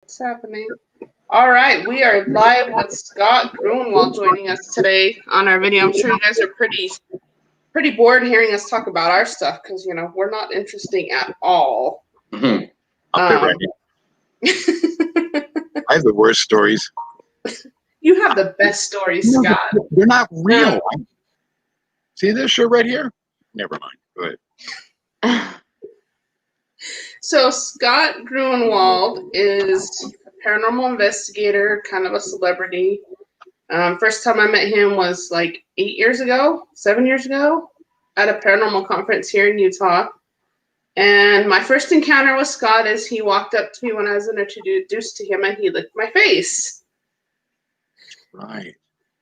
What's happening? All right, we are live with Scott Gruenwald joining us today on our video. I'm sure you guys are pretty bored hearing us talk about our stuff because we're not interesting at all. Mm-hmm. I'll be ready. I have the worst stories. You have the best stories, Scott. They're not real. See this shirt right here? Never mind. Go ahead. So Scott Gruenwald is a paranormal investigator, kind of a celebrity. First time I met him was like 7 years ago, at a paranormal conference here in Utah. And my first encounter with Scott is he walked up to me when I was introduced to him and he licked my face. Right.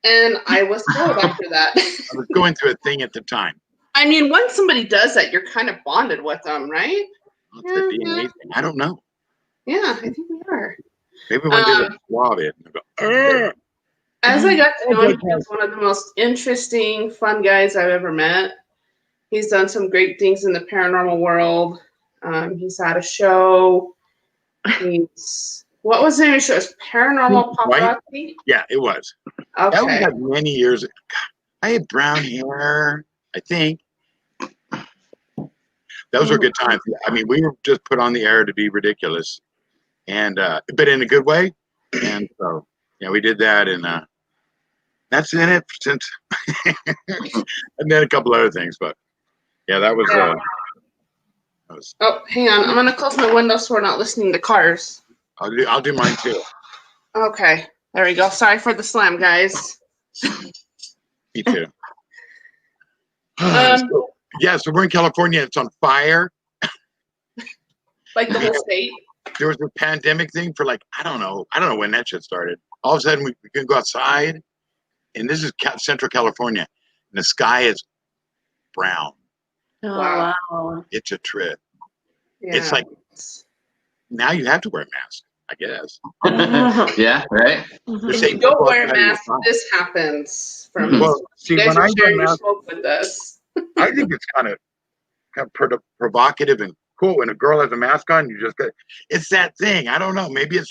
And I was thrilled after that. I was going through a thing at the time. I mean, when somebody does that, you're kind of bonded with them, right? The DNA thing. I don't know. Yeah, I think we are. Maybe one day they'll swab it and go, as I got to know him, he was one of the most interesting, fun guys I've ever met. He's done some great things in the paranormal world. He's had a show. What was the name of the show? It was Paranormal Paparazzi? Yeah, it was. Okay. That was like many years ago. I had brown hair, I think. Those were good times. I mean, we were just put on the air to be ridiculous, and but in a good way. And so, yeah, we did that, and that's in it since. And then a couple other things, but yeah, that was. Oh, hang on! I'm gonna close my window so we're not listening to cars. I'll do mine too. Okay, there we go. Sorry for the slam, guys. Me too. So we're in California. It's on fire. Like the whole state. There was a pandemic thing for like I don't know when that shit started. All of a sudden we can go outside, and this is Central California, and the sky is brown. Oh, wow. It's a trip. Yeah. It's like now you have to wear a mask, I guess. Yeah, right. If you don't wear a mask, this happens. Well, see, you guys when are I sharing wear your mask, smoke with us. I think it's kind of provocative and cool when a girl has a mask on. You just it's that thing. I don't know. Maybe it's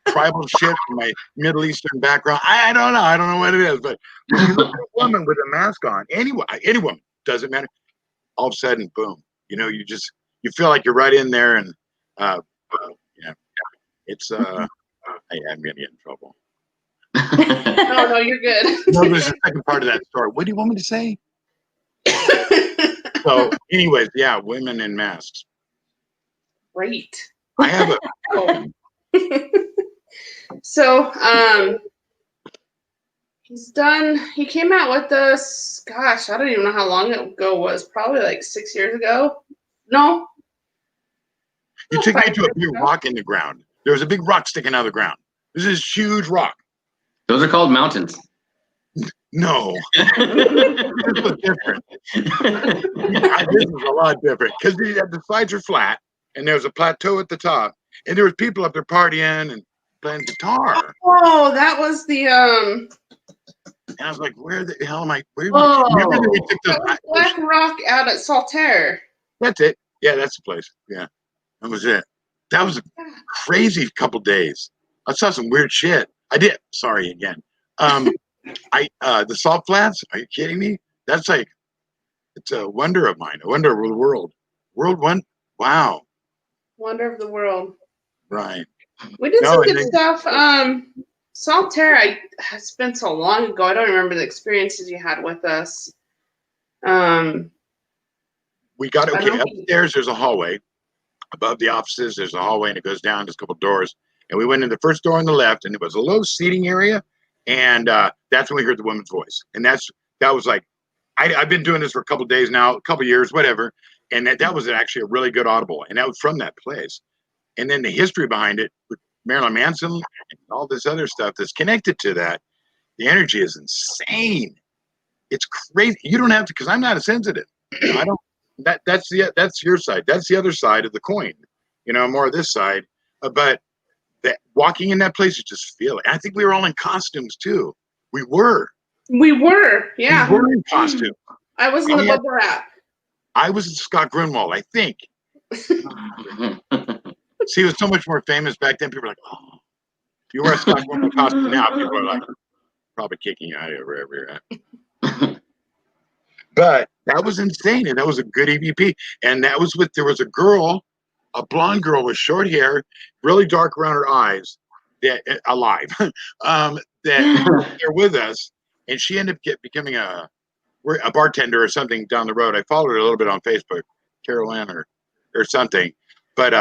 tribal shit from my Middle Eastern background. I don't know. I don't know what it is. But when you look at a woman with a mask on, any woman, doesn't matter. All of a sudden, boom. You feel like you're right in there, and it's I'm gonna get in trouble. No, you're good. No, there's a second part of that story. What do you want me to say? So, anyways, yeah, women in masks. Great. I have a. So, he came out with us, gosh, I don't even know how long ago it was, probably like 6 years ago. No. You took me to a big rock in the ground. There was a big rock sticking out of the ground. This is huge rock. Those are called mountains. No. This was different. This was a lot different because the sides are flat and there was a plateau at the top and there was people up there partying and playing guitar. Oh, that was the And I was like, where the hell am I? Remember that we took that was Black Rock out at Saltaire. That's it. Yeah, that's the place. Yeah, that was it. That was a crazy couple days. I saw some weird shit. I did. Sorry again. The salt flats. Are you kidding me? That's like, it's a wonder of mine. A wonder of the world. Wow. Wonder of the world. Right. We did some good stuff. Saltaire, it's been so long ago. I don't remember the experiences you had with us. We got upstairs. There's a hallway above the offices. There's a hallway, and it goes down. There's a couple doors, and we went in the first door on the left, and it was a low seating area, and that's when we heard the woman's voice, and that was like, I've been doing this for a couple of days now, a couple of years, whatever, and that was actually a really good audible, and that was from that place, and then the history behind it with Marilyn Manson and all this other stuff that's connected to that. The energy is insane. It's crazy. You don't have to, because I'm not a sensitive. I don't. That's your side. That's the other side of the coin. More of this side. But that walking in that place, you just feel it. And I think we were all in costumes too. We were. Yeah. We were in costume. I was in the bubble wrap. I was Scott Gruenwald, I think. See, it was so much more famous back then. People were like, oh, if you wear a Scotch woman costume now, people are like, probably kicking you out of wherever you're at. But that was insane, and that was a good EVP. And that was there was a girl, a blonde girl with short hair, really dark around her eyes, that alive, that they're with us, and she ended up becoming a bartender or something down the road. I followed her a little bit on Facebook, Carol Ann or something. But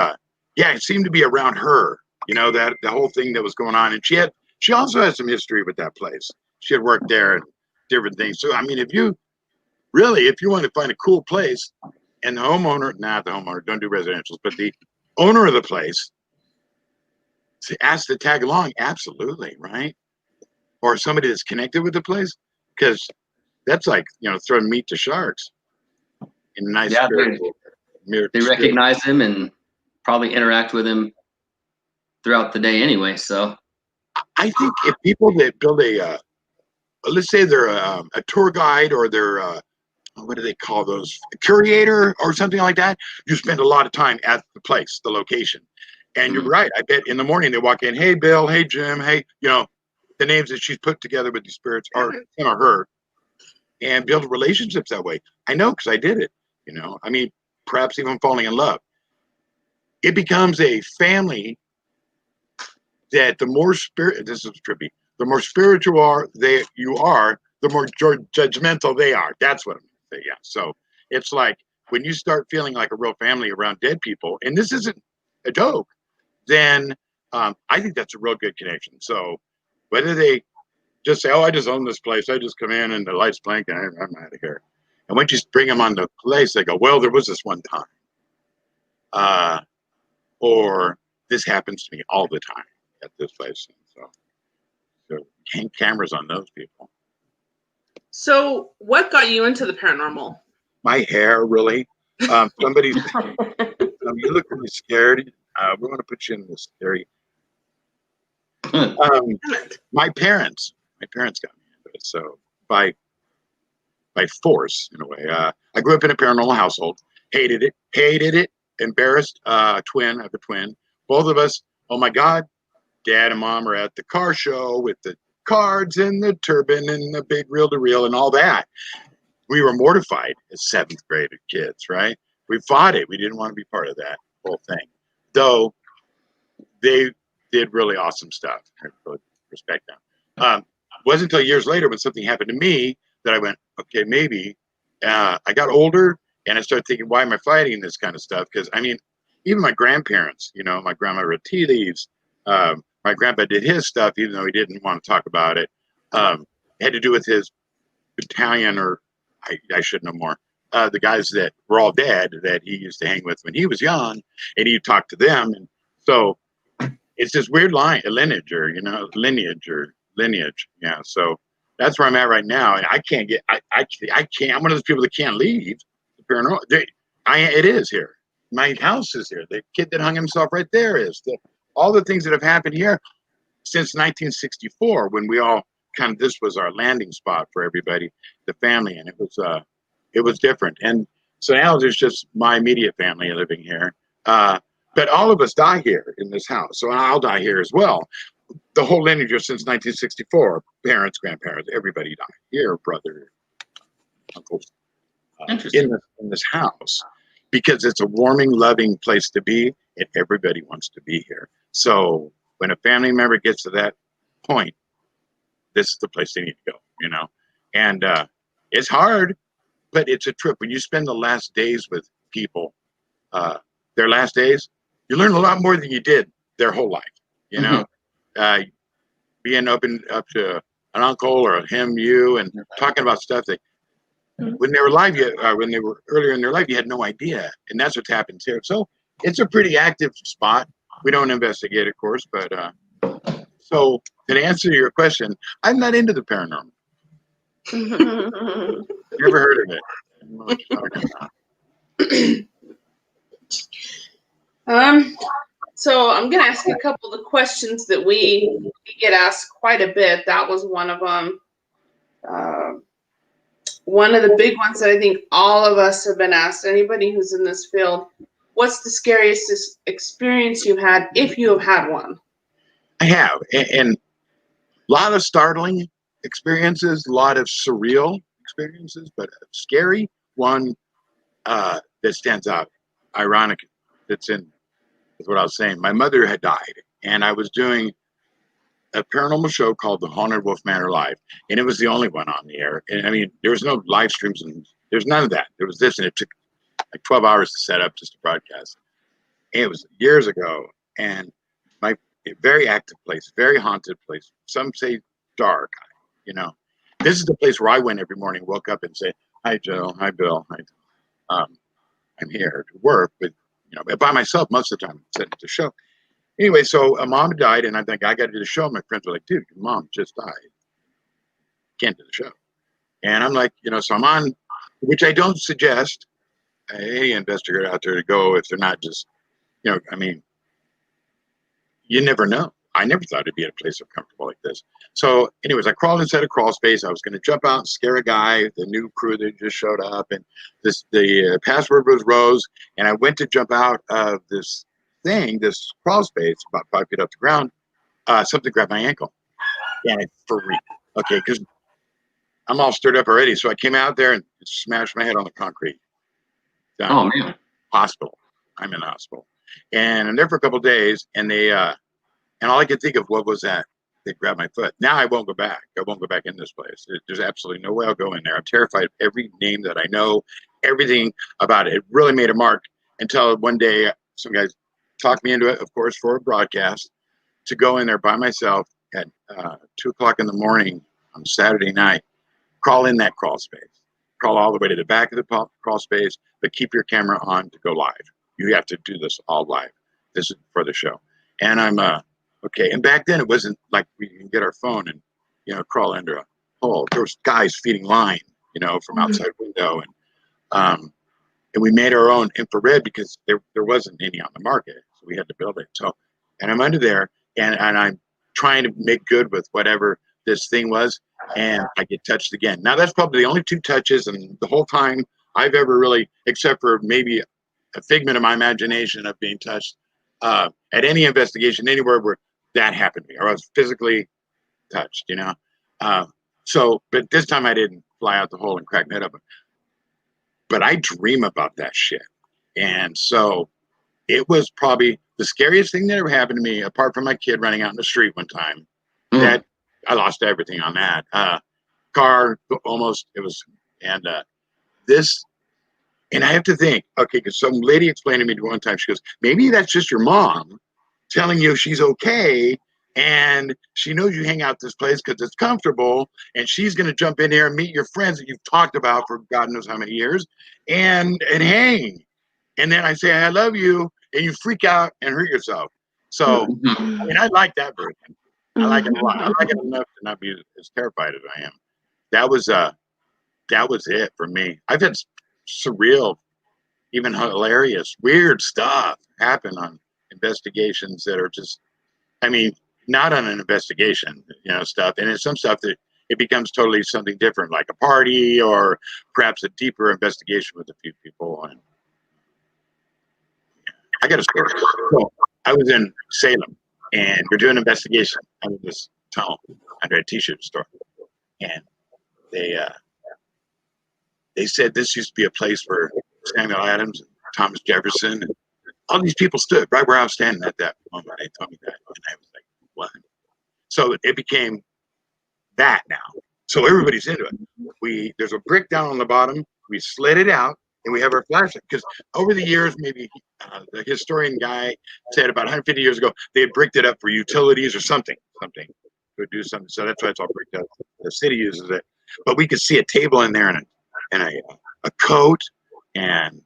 yeah, it seemed to be around her, that the whole thing that was going on. And she also had some history with that place. She had worked there and different things. So I mean, if you want to find a cool place, and the homeowner, don't do residentials, but the owner of the place asked to tag along, absolutely, right? Or somebody that's connected with the place, because that's like, throwing meat to sharks in a nice they recognize him and probably interact with him throughout the day anyway. So I think if people that build let's say they're a tour guide, or they're what do they call those? A curator or something like that. You spend a lot of time at the place, the location. And you're right. I bet in the morning they walk in, hey, Bill, hey, Jim, hey, the names that she's put together with these spirits are him or her, and build relationships that way. I know, because I did it, I mean, perhaps even falling in love. It becomes a family that the more this is trippy, the more spiritual you are, the more judgmental they are. That's what I'm saying. Yeah. So it's like when you start feeling like a real family around dead people, and this isn't a joke, then I think that's a real good connection. So whether they just say, oh, I just own this place, I just come in and the lights blank and I'm out of here. And once you bring them on the place, they go, well, there was this one time. Or this happens to me all the time at this place. So hang cameras on those people. So what got you into the paranormal? My hair, really. Somebody, you look really scared. We want to put you in this scary. My parents got me into it. So by force, in a way. I grew up in a paranormal household. Hated it. Embarrassed. Twin. I have a twin. Both of us. Oh my God. Dad and Mom are at the car show with the cards and the turban and the big reel-to-reel and all that. We were mortified as 7th grade kids, right? We fought it. We didn't want to be part of that whole thing. Though they did really awesome stuff. I really respect them. It wasn't until years later when something happened to me that I went, okay, maybe. I got older and I started thinking, why am I fighting this kind of stuff? Because, I mean, even my grandparents, my grandma read tea leaves. My grandpa did his stuff, even though he didn't want to talk about it. It had to do with his battalion, or I should know more. The guys that were all dead that he used to hang with when he was young, and he talked to them. And so it's this weird lineage. Yeah. So that's where I'm at right now. And I can't get, I can't, I'm one of those people that can't leave the paranormal. It is here. My house is here. The kid that hung himself right there is. All the things that have happened here since 1964, when we all this was our landing spot for everybody, the family, and it was different. And so now there's just my immediate family living here. But all of us die here in this house, so I'll die here as well. The whole lineage since 1964, parents, grandparents, everybody died here, brother, uncles, in this house, because it's a warming, loving place to be, and everybody wants to be here. So when a family member gets to that point, this is the place they need to go, And it's hard, but it's a trip. When you spend the last days with people, their last days, you learn a lot more than you did their whole life, being open up to an uncle or him, you, and talking about stuff that when they were alive, when they were earlier in their life, you had no idea. And that's what happens here. So it's a pretty active spot. We don't investigate, of course, but so to answer your question, I'm not into the paranormal. Never heard of it. I don't know what you're talking about. So I'm going to ask you a couple of the questions that we get asked quite a bit. That was one of them. One of the big ones that I think all of us have been asked, anybody who's in this field, what's the scariest experience you've had, if you have had one? I have, and a lot of startling experiences, a lot of surreal experiences, but a scary one that stands out. Ironic, that's in is what I was saying. My mother had died, and I was doing a paranormal show called The Haunted Wolf Manor Live, and it was the only one on the air. And I mean, there was no live streams, and there's none of that. There was this, and it took like 12 hours to set up just to broadcast. And it was years ago, and my very active place, very haunted place. Some say dark. You know, this is the place where I went every morning, woke up and say, "Hi, Joe. Hi, Bill. Hi, I'm here to work, but by myself most of the time, setting the show." Anyway, so a mom died, and I think I got to do the show. My friends were like, "Dude, your mom just died. Can't do the show." And I'm like, so I'm on, which I don't suggest any investigator out there to go if they're not just, I mean, you never know. I never thought it'd be a place so comfortable like this. So anyways, I crawled inside a crawl space. I was going to jump out and scare a guy, the new crew that just showed up. And the password was Rose. And I went to jump out of this crawl space about 5 feet off the ground. Something grabbed my ankle. And it freaked. Okay, because I'm all stirred up already. So I came out there and smashed my head on the concrete. Done. Oh, man. Hospital. I'm in the hospital. And I'm there for a couple of days. And they... And all I could think of, what was that? They grabbed my foot. Now I won't go back. I won't go back in this place. There's absolutely no way I'll go in there. I'm terrified of every name that I know, everything about it. It really made a mark until one day some guys talked me into it, of course, for a broadcast, to go in there by myself at 2 o'clock in the morning on Saturday night, crawl in that crawl space, crawl all the way to the back of the crawl space, but keep your camera on to go live. You have to do this all live. This is for the show. And I'm okay, and back then it wasn't like we can get our phone and crawl under a hole. There was guys feeding line, from outside window, and we made our own infrared because there wasn't any on the market, so we had to build it. So, and I'm under there, and I'm trying to make good with whatever this thing was, and I get touched again. Now that's probably the only 2 touches, and the whole time I've ever really, except for maybe a figment of my imagination of being touched at any investigation anywhere where that happened to me, or I was physically touched, So, but this time I didn't fly out the hole and crack my head up. But I dream about that shit. And so it was probably the scariest thing that ever happened to me, apart from my kid running out in the street one time. That I lost everything on that. Car almost, it was, and this, and I have to think, okay, because some lady explained to me one time, she goes, maybe that's just your mom telling you she's okay, and she knows you hang out this place because it's comfortable, and she's going to jump in here and meet your friends that you've talked about for God knows how many years, and hang. And then I say, I love you, and you freak out and hurt yourself. So, I mean, I like that version. I like it a lot. I like it enough to not be as terrified as I am. That was it for me. I've had surreal, even hilarious, weird stuff happen on investigations that are just, I mean, not on an investigation, stuff. And it's some stuff that it becomes totally something different, like a party or perhaps a deeper investigation with a few people. And I got a story. So I was in Salem, and we're doing an investigation under this tunnel under a t-shirt store. And they said this used to be a place where Samuel Adams and Thomas Jefferson and all these people stood right where I was standing at that moment. They told me that, and I was like, what? So it became that now. So everybody's into it. There's a brick down on the bottom. We slid it out, and we have our flashlight. Because over the years, maybe the historian guy said about 150 years ago, they had bricked it up for utilities or something to do something. So that's why it's all bricked up. The city uses it. But we could see a table in there and a coat and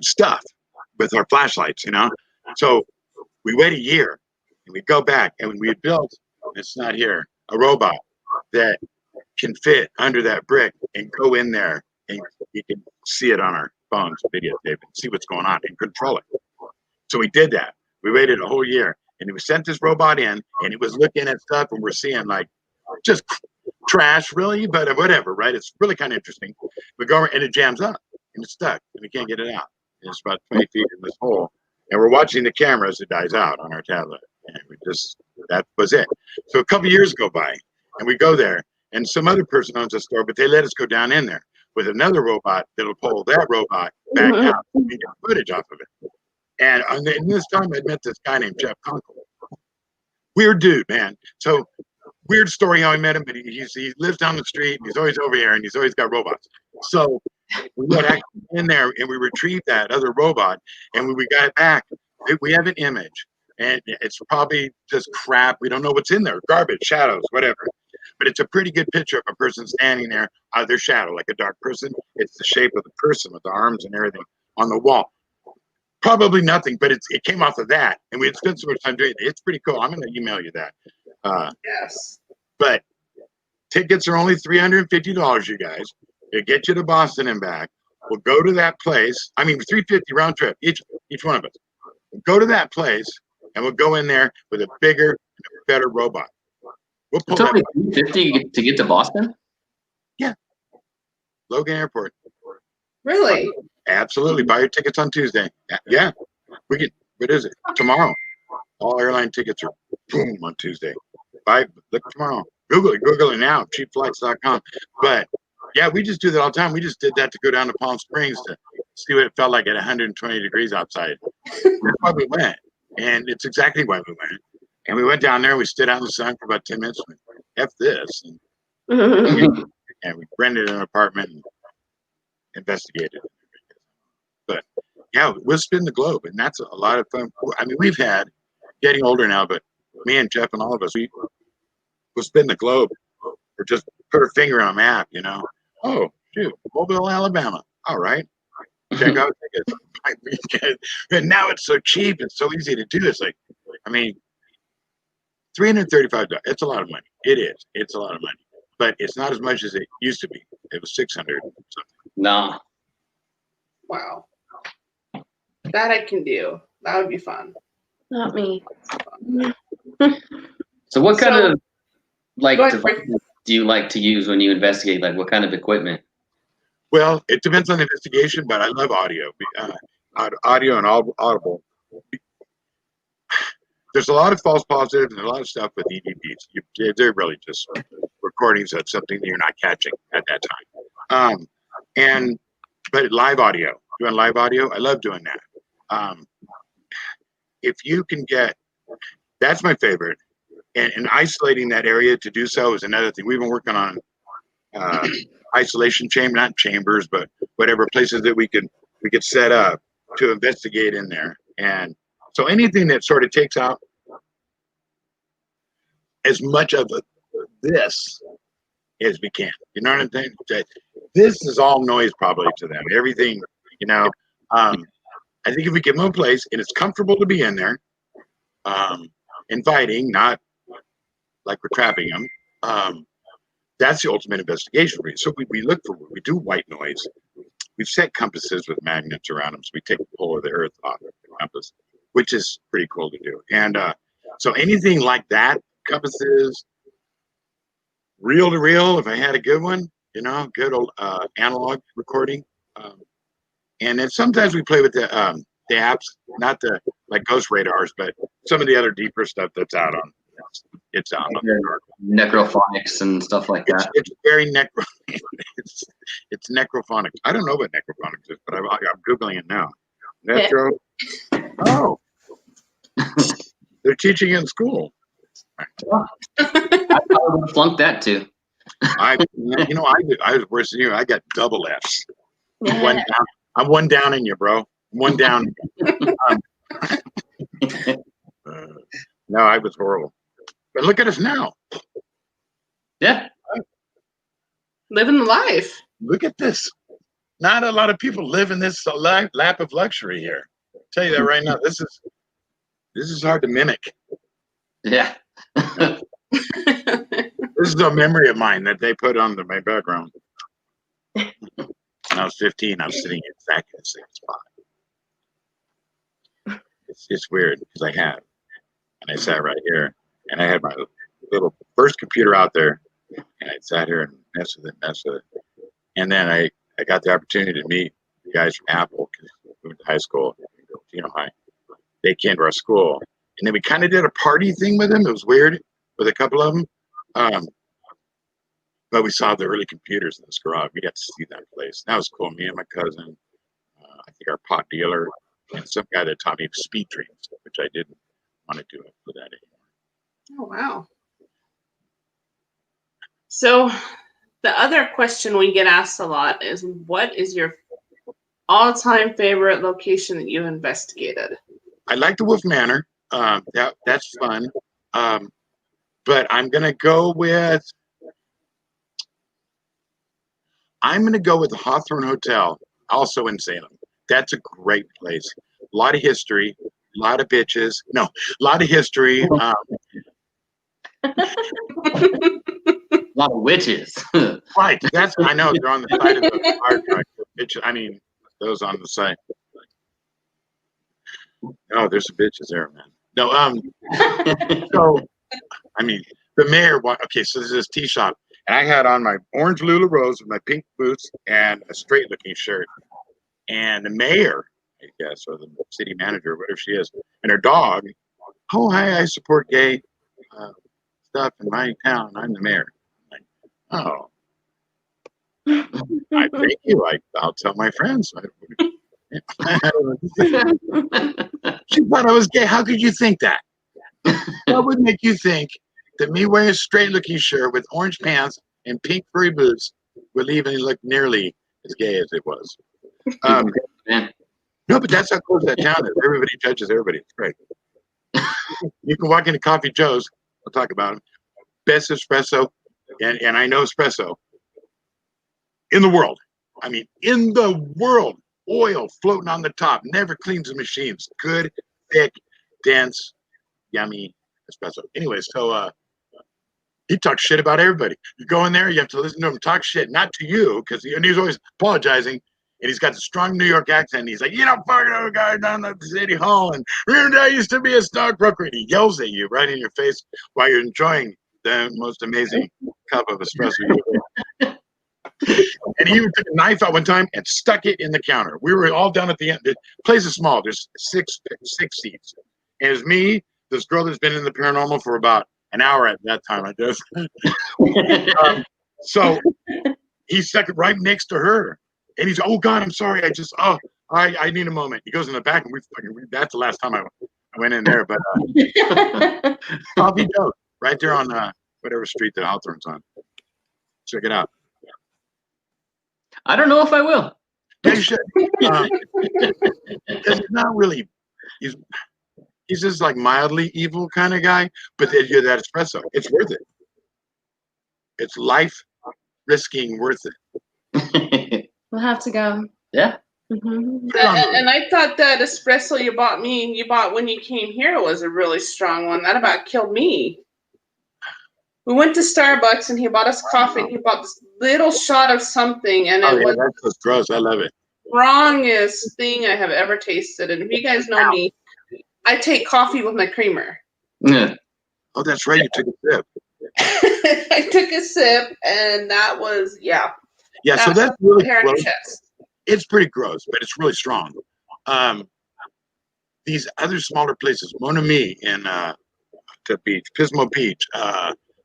stuff with our flashlights, So we wait a year, and we go back, and we had built, it's not here, a robot that can fit under that brick and go in there, and you can see it on our phones, videotape, and see what's going on and control it. So we did that. We waited a whole year, and we sent this robot in, and it was looking at stuff, and we're seeing like just trash, really, but whatever, right? It's really kind of interesting. We go and it jams up, and it's stuck, and we can't get it out. It's about 20 feet in this hole, and we're watching the camera as it dies out on our tablet. And that was it. So a couple years go by, and we go there, and some other person owns a store, but they let us go down in there with another robot that'll pull that robot back out and get footage off of it. And in this time, I met this guy named Jeff Conkle. Weird dude, man. So weird story how I met him, but he lives down the street, and he's always over here, and he's always got robots. So we went actually in there, and we retrieved that other robot, and when we got it back, we have an image, and it's probably just crap. We don't know what's in there, garbage, shadows, whatever. But it's a pretty good picture of a person standing there out of their shadow, like a dark person. It's the shape of the person with the arms and everything on the wall. Probably nothing, but it came off of that, and we had spent so much time doing it. It's pretty cool. I'm going to email you that. Yes. But tickets are only $350, you guys. It'll get you to Boston and back. We'll go to that place. I mean, $350 round trip, each one of us. We'll go to that place, and we'll go in there with a bigger, better robot. We'll pull that. $350 to get to Boston? Yeah. Logan Airport. Really? Absolutely. Buy your tickets on Tuesday. Yeah. We can. What is it? Tomorrow. All airline tickets are boom on Tuesday. Look tomorrow. Google it now. Cheapflights.com. But yeah, we just do that all the time. We just did that to go down to Palm Springs to see what it felt like at 120 degrees outside. That's why we went. And it's exactly why we went. And we went down there. We stood out in the sun for about 10 minutes. And F this. And we rented an apartment and investigated. But yeah, we'll spin the globe, and that's a lot of fun. I mean, we've had, getting older now, but me and Jeff and all of us, we'll spin the globe or just put our finger on a map, you know. Oh, shoot, Mobile, Alabama. All right. Check out tickets. And now it's so cheap and so easy to do. It's like, I mean, $335. It's a lot of money. It is. It's a lot of money. But it's not as much as it used to be. It was 600 something. No. Wow. That I can do. That would be fun. Not me. So what kind of devices do you like to use when you investigate? Like what kind of equipment? Well, it depends on the investigation, but I love audio. Audio and audible. There's a lot of false positives and a lot of stuff with EVPs. They're really just recordings of something that you're not catching at that time. But live audio, doing live audio, I love doing that. If you can that's my favorite. And isolating that area to do so is another thing. We've been working on isolation not chambers, but whatever places that we could set up to investigate in there. And so anything that sort of takes out as much of this as we can. You know what I'm saying? This is all noise probably to them. Everything, you know. I think if we give them a place and it's comfortable to be in there, inviting, not like we're trapping them, that's the ultimate investigation for you. So we look for, we do white noise. We've set compasses with magnets around them, so we take the pull of the earth off of the compass, which is pretty cool to do. And so anything like that, compasses, reel to reel, if I had a good one, you know, good old analog recording. And then sometimes we play with the apps, not the like ghost radars, but some of the other deeper stuff that's out on. It's out on the necrophonics and stuff like that. It's very it's necrophonic. I don't know what necrophonics is, but I'm googling it now. Necro. Oh, they're teaching in school. I would have flunked that too. I was worse than you. I got double Fs. Yeah. I'm one down in you, bro. One down. No, I was horrible. But look at us now. Yeah. Living the life. Look at this. Not a lot of people live in this lap of luxury here. I'll tell you that right now. This is hard to mimic. Yeah. This is a memory of mine that they put on my background. When I was 15, I was sitting exactly in the same spot. It's weird because and I sat right here, and I had my little first computer out there, and I sat here and messed with it. And then I got the opportunity to meet the guys from Apple, because moved to high school, high. They came to our school, and then we kind of did a party thing with them. It was weird with a couple of them. But we saw the early computers in this garage. We got to see that place. That was cool. Me and my cousin, I think our pot dealer, and some guy that taught me speed dreams, which I didn't want to do it for that anymore. Oh, wow. So the other question we get asked a lot is, what is your all-time favorite location that you investigated? I like the Wolf Manor. That's fun. But I'm gonna go with the Hawthorne Hotel, also in Salem. That's a great place. A lot of history, a lot of bitches. No, a lot of history. A lot of witches. Right. I know they're on the side of the fire truck. I mean, those on the side. Oh, there's some bitches there, man. No, so I mean, the mayor. Okay, so this is tea shop, and I had on my orange Lula Rose with my pink boots and a straight-looking shirt. And the mayor, I guess, or the city manager, whatever she is, and her dog. Oh, hi! I support gay stuff in my town. I'm the mayor. I'm like, oh, I thank you. I'll tell my friends. She thought I was gay. How could you think that? What would make you think that me wearing a straight-looking shirt with orange pants and pink furry boots would even look nearly as gay as it was? No, but that's how close that town is. Everybody judges everybody. It's great. You can walk into Coffee Joe's. I'll talk about them. Best espresso, and I know espresso in the world. I mean, in the world. Oil floating on the top. Never cleans the machines. Good, thick, dense, yummy espresso. Anyway, so he talks shit about everybody. You go in there, you have to listen to him talk shit, not to you, because he's always apologizing. And he's got the strong New York accent. He's like, fucking other guy down at the city hall, and I used to be a stockbroker. And he yells at you right in your face while you're enjoying the most amazing cup of espresso you ever. And he took a knife out one time and stuck it in the counter. We were all down at the end. The place is small. There's six seats. And it's me, this girl that's been in the paranormal for about an hour at that time, I guess. So he stuck it right next to her. And he's, oh God, I'm sorry. I need a moment. He goes in the back, and that's the last time I went in there. But Coffee Joe, right there on whatever street that Hawthorne's on. Check it out. I don't know if I will. Yeah, you should. It's not really. He's just like mildly evil kind of guy, but you're that espresso. It's worth it. It's life risking worth it. We'll have to go. Yeah. Mm-hmm. And I thought that espresso you bought when you came here was a really strong one. That about killed me. We went to Starbucks and he bought us coffee and he bought this little shot of something and it was that's just gross. I love it. Strongest thing I have ever tasted. And if you guys know me, I take coffee with my creamer. Yeah. Oh, that's right. You took a sip. I took a sip and that was Yeah, so that's really gross. chest. It's pretty gross, but it's really strong. These other smaller places, Mon Ami in the beach, Pismo Beach.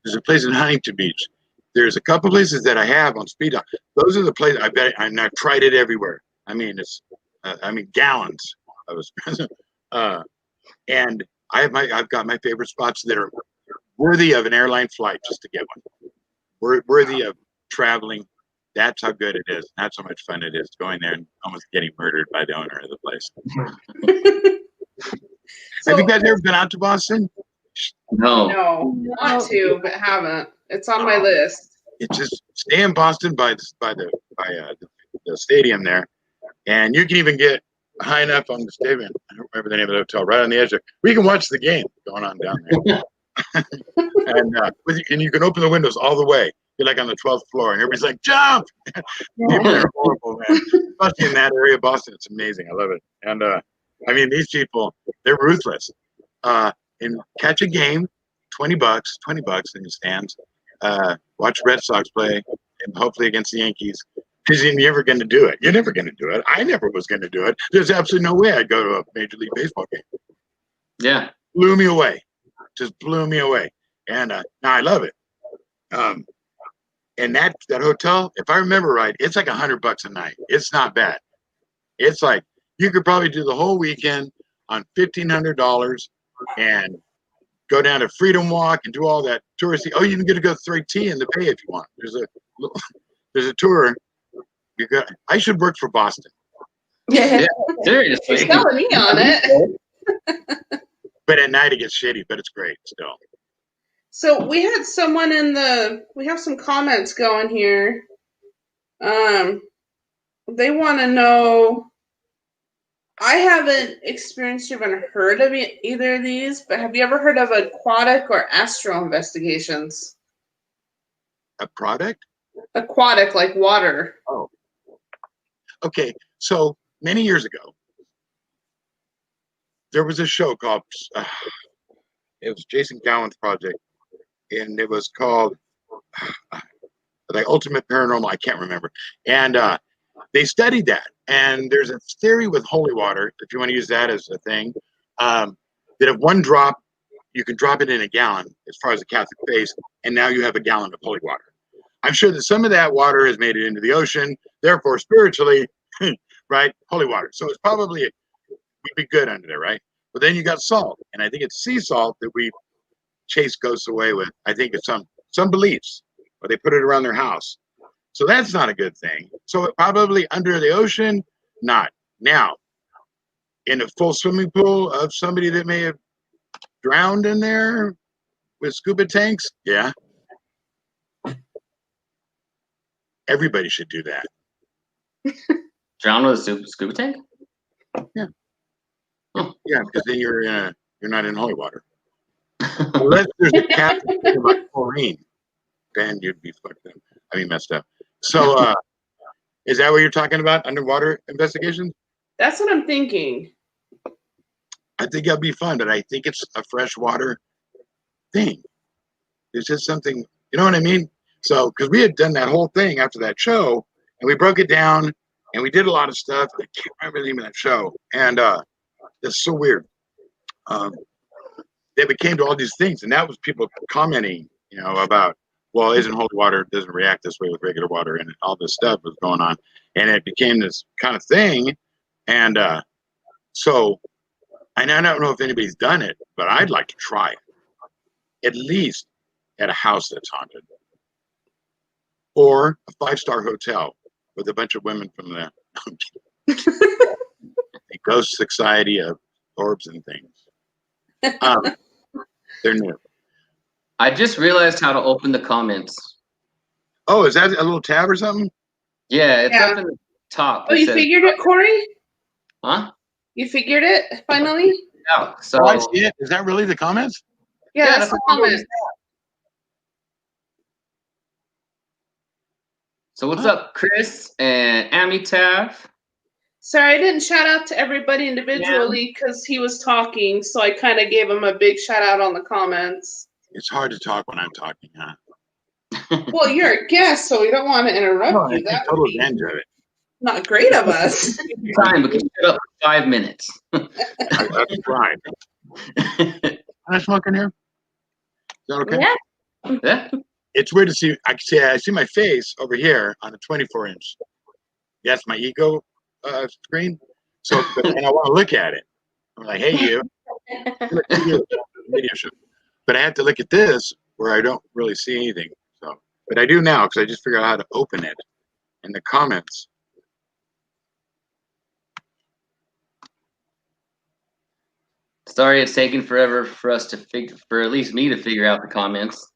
There's a place in Huntington Beach. There's a couple places that I have on speed dial. Those are the places I bet I've tried it everywhere. I mean, it's gallons of espresso. And I've got my favorite spots that are worthy of an airline flight just to get one. Worthy of traveling. That's how good it is. That's how much fun it is going there and almost getting murdered by the owner of the place. Have you guys ever been out to Boston? No, want to, but haven't. It's on my list. It's just stay in Boston by the stadium there, and you can even get high enough on the stadium. I don't remember the name of the hotel. Right on the edge there, we can watch the game going on down there, and you can open the windows all the way. You're like on the 12th floor, and everybody's like, "Jump!" People are horrible, man. Especially in that area of Boston, it's amazing. I love it, and I mean these people, they're ruthless. And catch a game, $20 in the stands. Watch Red Sox play, and hopefully against the Yankees. Because you're never going to do it. You're never going to do it. I never was going to do it. There's absolutely no way I'd go to a Major League Baseball game. Yeah. Blew me away. Just blew me away. And now I love it. And that hotel, if I remember right, it's like $100 a night. It's not bad. It's like you could probably do the whole weekend on $1,500 and go down to Freedom Walk and do all that touristy. Oh, you can get to go 3T in the Bay if you want. There's a tour. I should work for Boston. Yeah, seriously. You're selling me on it. But at night it gets shitty, but it's great still. So we had someone we have some comments going here. They want to know, I haven't experienced or even heard of either of these, but have you ever heard of aquatic or astral investigations? A product? Aquatic, like water. Oh. Okay, so many years ago, there was a show called, it was Jason Gowan's project, and it was called The Ultimate Paranormal, I can't remember. And they studied that. And there's a theory with holy water, if you want to use that as a thing, that if one drop, you can drop it in a gallon, as far as the Catholic faith, and now you have a gallon of holy water. I'm sure that some of that water has made it into the ocean, therefore spiritually, right, holy water. So it's probably, we'd be good under there, right? But then you got salt, and I think it's sea salt that we chase ghosts away with. I think it's some beliefs, or they put it around their house. So that's not a good thing. So it probably under the ocean, not. Now, in a full swimming pool of somebody that may have drowned in there with scuba tanks, yeah. Everybody should do that. Drown with a scuba tank? Yeah. Oh. Yeah, because then you're not in holy water. Unless there's a captain about chlorine, then you'd be fucked up. I mean, messed up. So, is that what you're talking about? Underwater investigations? That's what I'm thinking. I think that'd be fun, but I think it's a freshwater thing. It's just something, you know what I mean? So, because we had done that whole thing after that show, and we broke it down, and we did a lot of stuff. I can't remember the name of that show, and it's so weird. That we came to all these things, and that was people commenting, about, well, isn't holy water, doesn't react this way with regular water, and all this stuff was going on, and it became this kind of thing, and so, and I don't know if anybody's done it, but I'd like to try it, at least at a house that's haunted, or a 5-star hotel with a bunch of women from the Ghost Society of Orbs and Things. They're new. I just realized how to open the comments. Oh, is that a little tab or something? Yeah, it's up in the top. Oh, you figured it, Corey? Huh? You figured it finally? Yeah. So I see it. Is that really the comments? Yeah, that's the comments. So what's up, Chris and Amitav? Sorry, I didn't shout out to everybody individually because he was talking, so I kind of gave him a big shout out on the comments. It's hard to talk when I'm talking, huh? Well, you're a guest, so we don't want to interrupt you. That's total advantage of it. Not great of us. Time, but can you shut up for 5 minutes? That's right. Can I smoke in here? Is that okay? Yeah. Yeah. It's weird to see. I see my face over here on a 24-inch. That's my ego screen. So, and I want to look at it. I'm like, hey, you. Video show. But I have to look at this where I don't really see anything. So, but I do now because I just figured out how to open it in the comments. Sorry, it's taken forever for us to for at least me to figure out the comments.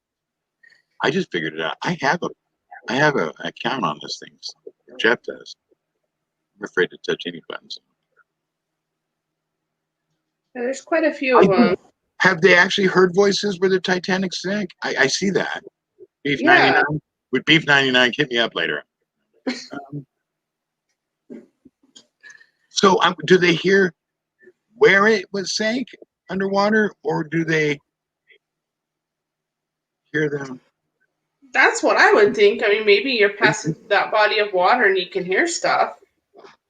I just figured it out. I have an account on this thing. Jeff does. I'm afraid to touch any buttons. Yeah, there's quite a few of them. Have they actually heard voices where the Titanic sank? I see that. Beef 99. With Beef 99, hit me up later. So do they hear where it was sank underwater, or do they hear them? That's what I would think. I mean, maybe you're passing that body of water and you can hear stuff.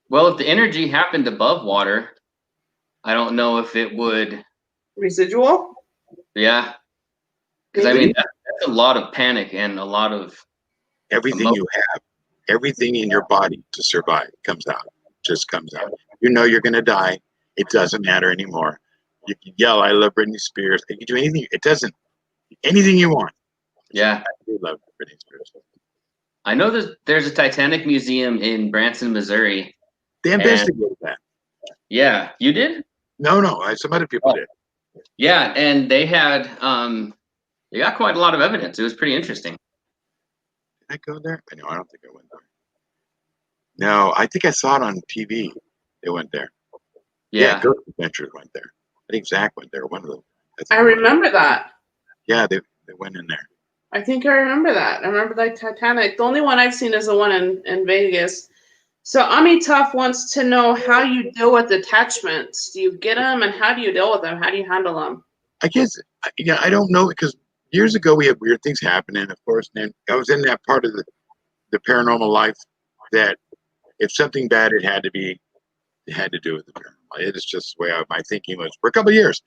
Well, if the energy happened above water, I don't know if it would. Residual? Yeah. Because I mean, that's a lot of panic and a lot of everything you have, everything in your body to survive comes out, just comes out. You know you're going to die. It doesn't matter anymore. You can yell, I love Britney Spears. You can do anything. It doesn't, anything you want. Yeah. I do love Britney Spears. I know there's a Titanic museum in Branson, Missouri. They investigated that. Yeah. You did? No, some other people did. Yeah. And they had, they got quite a lot of evidence. It was pretty interesting. Did I go there? No, I don't think I went there. No, I think I saw it on TV. They went there. Yeah, Ghost Adventures went there. I think Zach went there. One of them. I remember that. Yeah, they went in there. I think I remember that. I remember the Titanic. The only one I've seen is the one in Vegas. So Amitov wants to know how you deal with attachments. Do you get them, and how do you deal with them? How do you handle them? I guess, I don't know, because years ago we had weird things happening, of course, and I was in that part of the paranormal life that if something bad, it had to do with the paranormal. It is just the way my thinking was for a couple of years.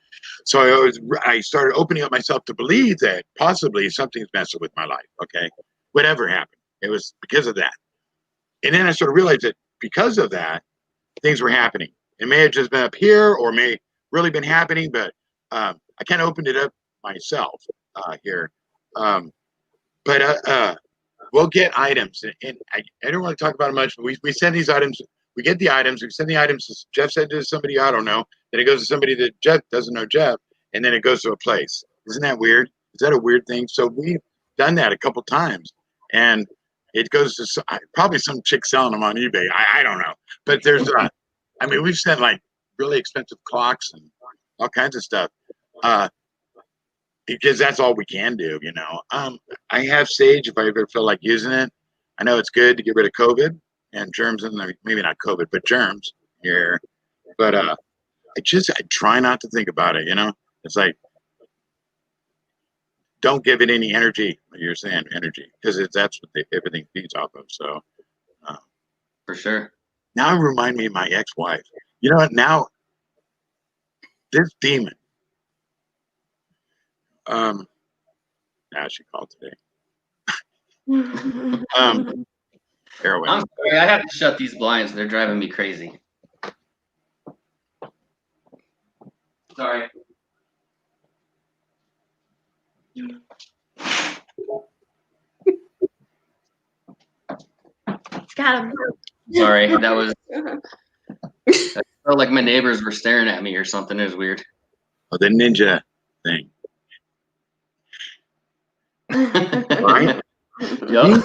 So I started opening up myself to believe that possibly something's messing with my life. Okay, whatever happened, it was because of that. And then I sort of realized that because of that, things were happening. It may have just been up here, or may really been happening, but I kind of opened it up myself here. But we'll get items, and I don't want to talk about it much, but we send these items. We get the items. We send the items. Jeff said to somebody I don't know. Then it goes to somebody that Jeff doesn't know Jeff, and then it goes to a place. Isn't that weird? Is that a weird thing? So we've done that a couple times, and it goes to probably some chick selling them on eBay. I don't know, but there's I mean, we've sent like really expensive clocks and all kinds of stuff. Because that's all we can do, you know. I have sage if I ever feel like using it. I know it's good to get rid of COVID and germs in there. Maybe not COVID, but germs here. But I try not to think about it, you know. It's like, don't give it any energy. You're saying energy, because that's what everything feeds off of. So, for sure. Now it remind me of my ex-wife. You know what? Now this demon. Now she called today. Heroin. I'm sorry, I have to shut these blinds. They're driving me crazy. Sorry. Got him. Sorry, that felt like my neighbors were staring at me or something. It was weird. Oh, the ninja thing. Right? Yep.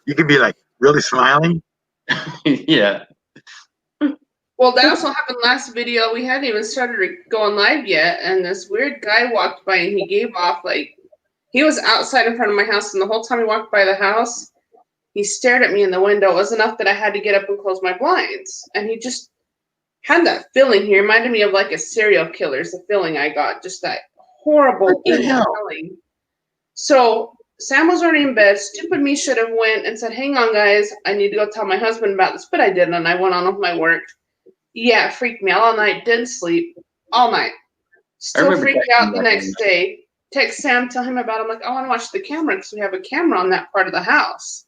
You can be like really smiling. Yeah. Well, that also happened last video. We hadn't even started going live yet, and this weird guy walked by, and he gave off like he was outside in front of my house, and the whole time he walked by the house, he stared at me in the window. It was enough that I had to get up and close my blinds, and he just had that feeling. He reminded me of like a serial killer. Is the feeling I got, just that horrible evil feeling. So Sam was already in bed. Stupid me should have went and said, hang on, guys. I need to go tell my husband about this. But I didn't, and I went on with my work. Yeah, it freaked me out all night. Didn't sleep all night. Still freaked out the next day. Text Sam, tell him about it. I'm like, I want to watch the camera because we have a camera on that part of the house.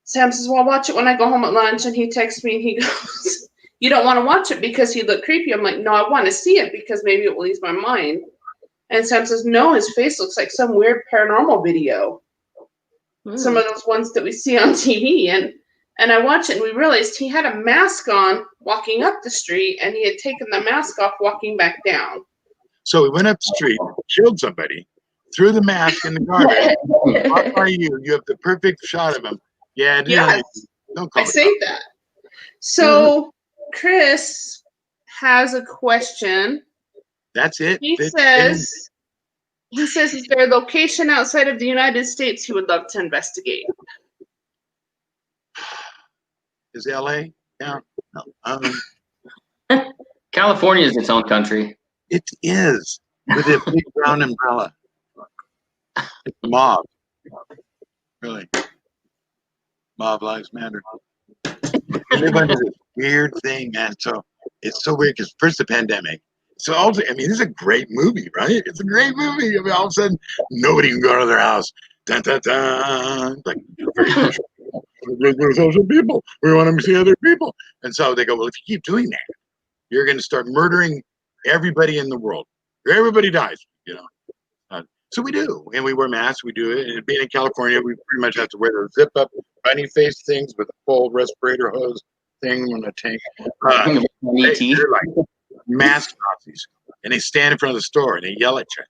Sam says, well, I'll watch it when I go home at lunch. And he texts me and he goes, you don't want to watch it because he looked creepy. I'm like, no, I want to see it because maybe it will ease my mind. And Sam says, no, his face looks like some weird paranormal video. Some of those ones that we see on TV. And I watched it, and we realized he had a mask on walking up the street, and he had taken the mask off walking back down. So he went up the street, killed somebody, threw the mask in the garbage. How are you? You have the perfect shot of him. Yeah, yes. Don't call I say that. So Chris has a question. That's it. He says, is there a location outside of the United States he would love to investigate? Is LA? Yeah. No. California is its own country. It is, with a big brown umbrella. Mob. Really. Mob lives matter. We live under this weird thing, man. So it's so weird because first the pandemic. So also, I mean, this is a great movie, right? It's a great movie. I mean, all of a sudden, nobody can go to their house. Dun, dun, dun. Like, we're social people. We want to see other people. And so they go, well, if you keep doing that, you're going to start murdering everybody in the world. Everybody dies, you know. So we do, and we wear masks. We do it. And being in California, we pretty much have to wear those zip-up bunny face things with a full respirator hose thing on the tank. They're like mask Nazis, and they stand in front of the store and they yell at you.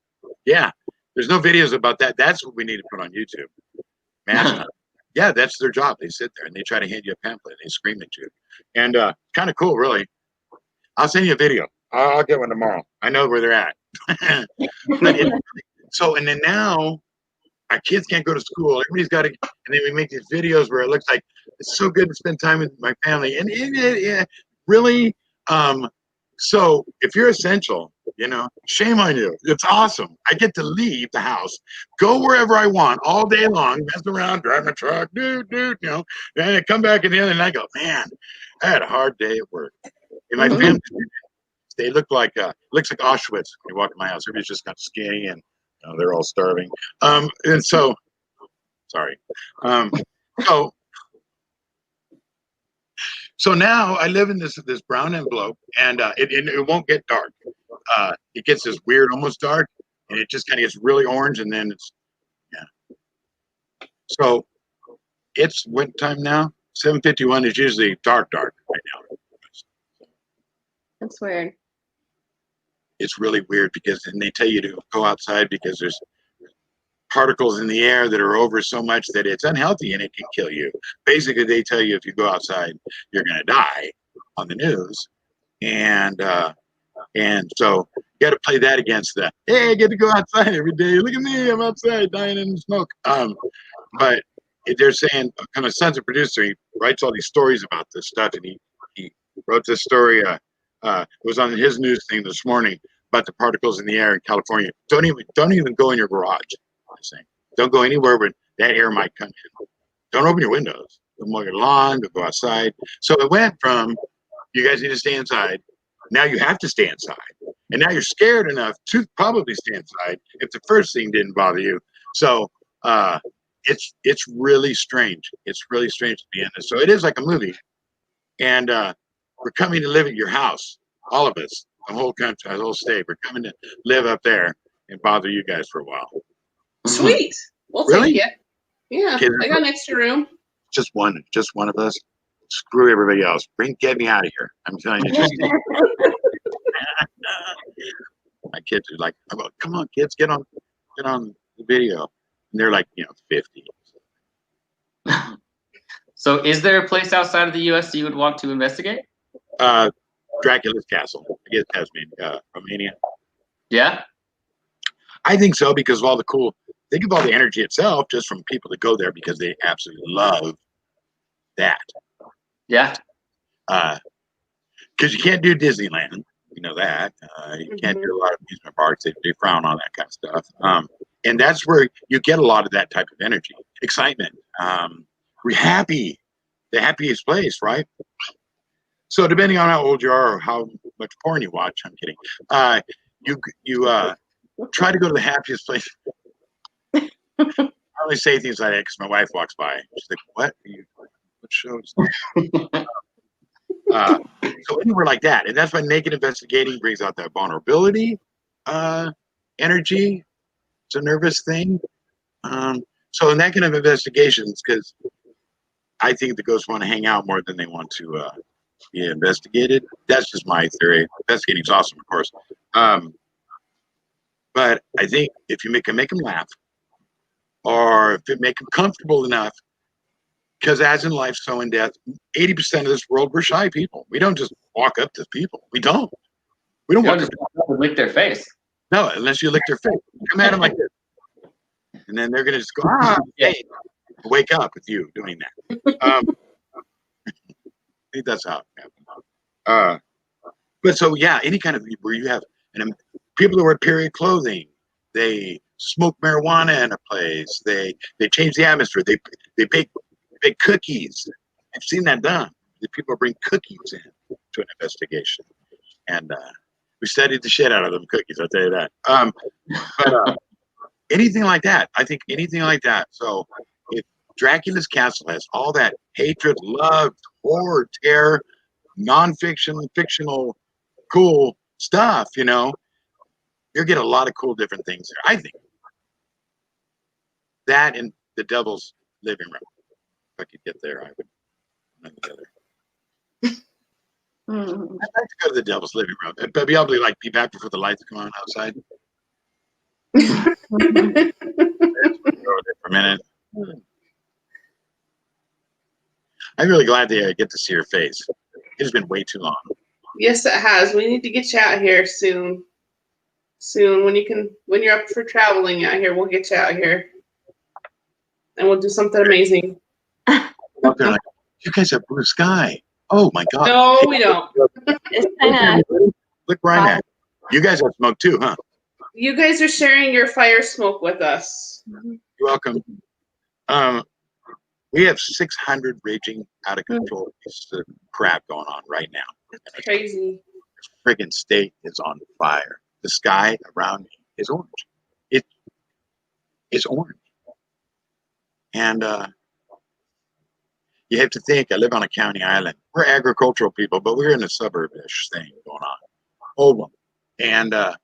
Yeah, there's no videos about that. That's what we need to put on YouTube. Mask Nazis. Yeah, that's their job. They sit there and they try to hand you a pamphlet and they scream at you. And kind of cool, really. I'll send you a video. I'll get one tomorrow. I know where they're at. So, and then now our kids can't go to school. Everybody's got to, and then we make these videos where it looks like it's so good to spend time with my family. And it really, so if you're essential, you know, shame on you. It's awesome. I get to leave the house, go wherever I want all day long, mess around, drive my truck, you know, and I come back at the end and I go, man, I had a hard day at work. And my family, they look like, looks like Auschwitz when you walk in my house. Everybody's just kind of skinny and, you know, they're all starving. And so, sorry. So now I live in this brown envelope, and it won't get dark. It gets this weird, almost dark, and it just kind of gets really orange, and then it's So it's what time now? 7:51 is usually dark right now. That's weird. It's really weird because then they tell you to go outside because there's particles in the air that are over so much that it's unhealthy and it can kill you. Basically, they tell you if you go outside, you're going to die on the news. And so you got to play that against the, hey, I get to go outside every day. Look at me, I'm outside dying in the smoke. But they're saying, kind of son's a producer, he writes all these stories about this stuff, and he wrote this story. It was on his news thing this morning about the particles in the air in California. Don't even go in your garage. I'm saying, don't go anywhere where that air might come in. Don't open your windows. Don't mow your lawn. Don't go outside. So it went from you guys need to stay inside. Now you have to stay inside, and now you're scared enough to probably stay inside if the first thing didn't bother you. So it's really strange. It's really strange to be in this. So it is like a movie, and we're coming to live at your house, all of us, the whole country, the whole state. We're coming to live up there and bother you guys for a while. Sweet. We'll Really? take it. Yeah, Okay, I got an extra room. Just one of us. Screw everybody else. Get me out of here. I'm telling you. My kids are like, come on, kids, get on the video. And they're like, 50. So is there a place outside of the U.S. you would want to investigate? Dracula's Castle. I guess Tasmania, Romania. Yeah? I think so because of all the cool, think of all the energy itself just from people that go there because they absolutely love that. Yeah. Because you can't do Disneyland. You know that. You can't do a lot of amusement parks. They frown on that kind of stuff. And that's where you get a lot of that type of energy, excitement. We're happy, the happiest place, right? So depending on how old you are or how much porn you watch, I'm kidding. You try to go to the happiest place. I only say things like that because my wife walks by. She's like, "What? What show is that?" So anywhere like that, and that's why naked investigating brings out that vulnerability, energy. It's a nervous thing. So in that kind of investigations, because I think the ghosts want to hang out more than they want to be investigated. That's just my theory. Investigating is awesome, of course. But I think if you can make them laugh, or if it make them comfortable enough, because as in life, so in death, 80% of this world, we're shy people. We don't just walk up to people. We don't. We don't walk just up lick their face. No, unless you lick their face. Come at them like this. And then they're going to just go, hey, wake up with you doing that. I think that's how it happens. But so, yeah, any kind of where you have people who wear period clothing, They smoke marijuana in a place. They change the atmosphere. They bake cookies. I've seen that done. The people bring cookies in to an investigation, and we studied the shit out of them cookies. I'll tell you that. But anything like that, I think anything like that. So if Dracula's castle has all that hatred, love, horror, terror, non-fiction, fictional, cool stuff, you know, you'll get a lot of cool different things there. I think that and the Devil's living room. If I could get there, I would. I'd like to go to the Devil's living room, but be able to like be back before the lights come on outside. Go there for a minute. I'm really glad to get to see your face. It's been way too long. Yes, it has. We need to get you out here soon. Soon, when you're up for traveling out here, we'll get you out here, and we'll do something amazing. Up there, like, you guys have blue sky. Oh my God! No, we don't. It's kind of. Look where I'm at. You guys have smoke too, huh? You guys are sharing your fire smoke with us. You're welcome. We have 600 raging out of control pieces of crap going on right now. That's crazy. The friggin' state is on fire. The sky around me is orange. It's orange. And you have to think, I live on a county island. We're agricultural people, but we're in a suburb-ish thing going on. Old one. And I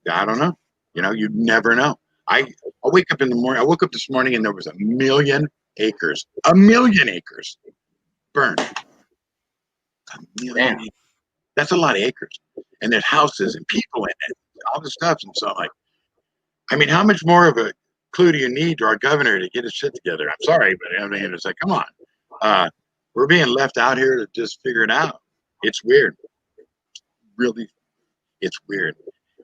don't know. You know, you never know. I wake up in the morning. I woke up this morning and there was 1 million acres. 1 million acres burned. 1 million acres. That's a lot of acres. And there's houses and people in it, all the stuff. And so I'm like, I mean, how much more of a clue do you need to our governor to get his shit together? I'm sorry, but I mean, it's like, come on. We're being left out here to just figure it out. It's weird. Really, it's weird.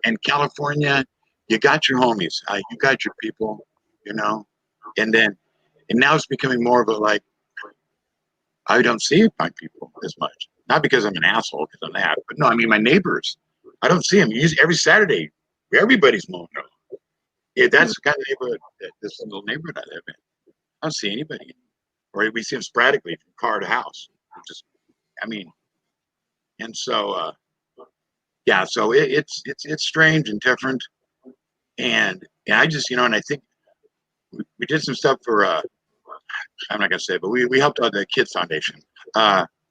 And California, you got your homies. You got your people, you know. And now it's becoming more of a like, I don't see my people as much. Not because I'm an asshole, because I'm that, but no, I mean my neighbors. I don't see them. Every Saturday, everybody's mowing their lawn. Yeah, that's the kind of neighborhood, this little neighborhood I live in. I don't see anybody. Or we see them sporadically from car to house. And so, yeah, so it's strange and different. And I just, you know, and I think we did some stuff for, I'm not going to say, but we helped out the Kids Foundation.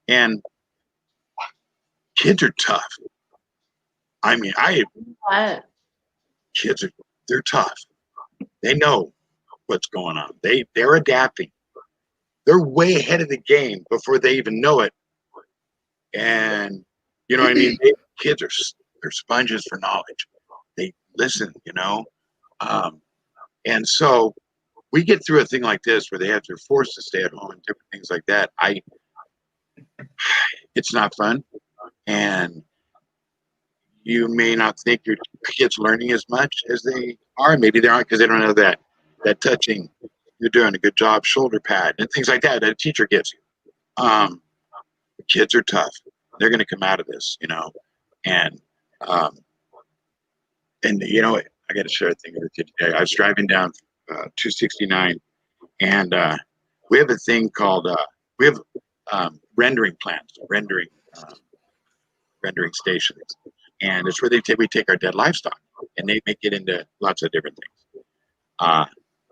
And kids are tough. I mean, kids they're tough. They know what's going on. They're adapting. They're way ahead of the game before they even know it. And you know what I mean? Kids they're sponges for knowledge. They listen, you know. And so we get through a thing like this where they're forced to stay at home and different things like that. It's not fun. And you may not think your kids learning as much as they are. Maybe they aren't because they don't know that touching, you're doing a good job, shoulder pad and things like that a teacher gives you. The kids are tough. They're going to come out of this, you know. And you know, I got to share a thing with you today. I was driving down 269, and we have a thing called we have rendering plants, rendering stations, and it's where we take our dead livestock and they make it into lots of different things.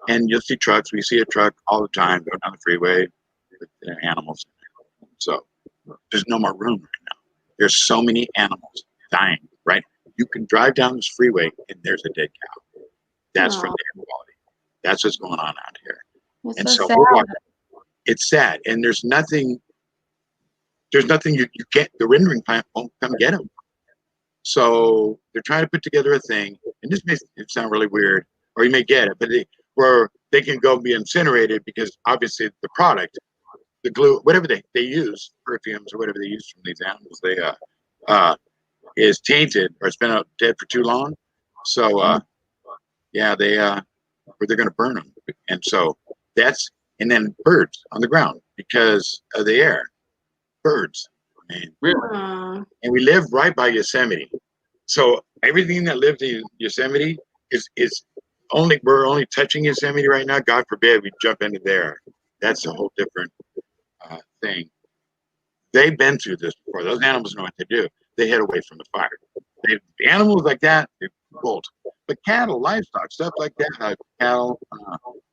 And you'll see trucks. We see a truck all the time going down the freeway with animals. So there's no more room right now. There's so many animals dying, right? You can drive down this freeway and there's a dead cow. That's from the air quality. That's what's going on out here. It's so sad. It's sad. And there's nothing you get, the rendering plant won't come get them. So they're trying to put together a thing, and this makes it sound really weird, or you may get it, but where they can go be incinerated because obviously the product, the glue, whatever they use, perfumes or whatever they use from these animals, they is tainted or it's been out dead for too long. So yeah, they're going to burn them, and so and then birds on the ground because of the air. Birds. I mean, really. And we live right by Yosemite. So everything that lives in Yosemite is we're only touching Yosemite right now. God forbid we jump into there. That's a whole different thing. They've been through this before. Those animals know what to do. They head away from the fire. The animals like that, they bolt. But cattle, livestock, stuff like that, cattle,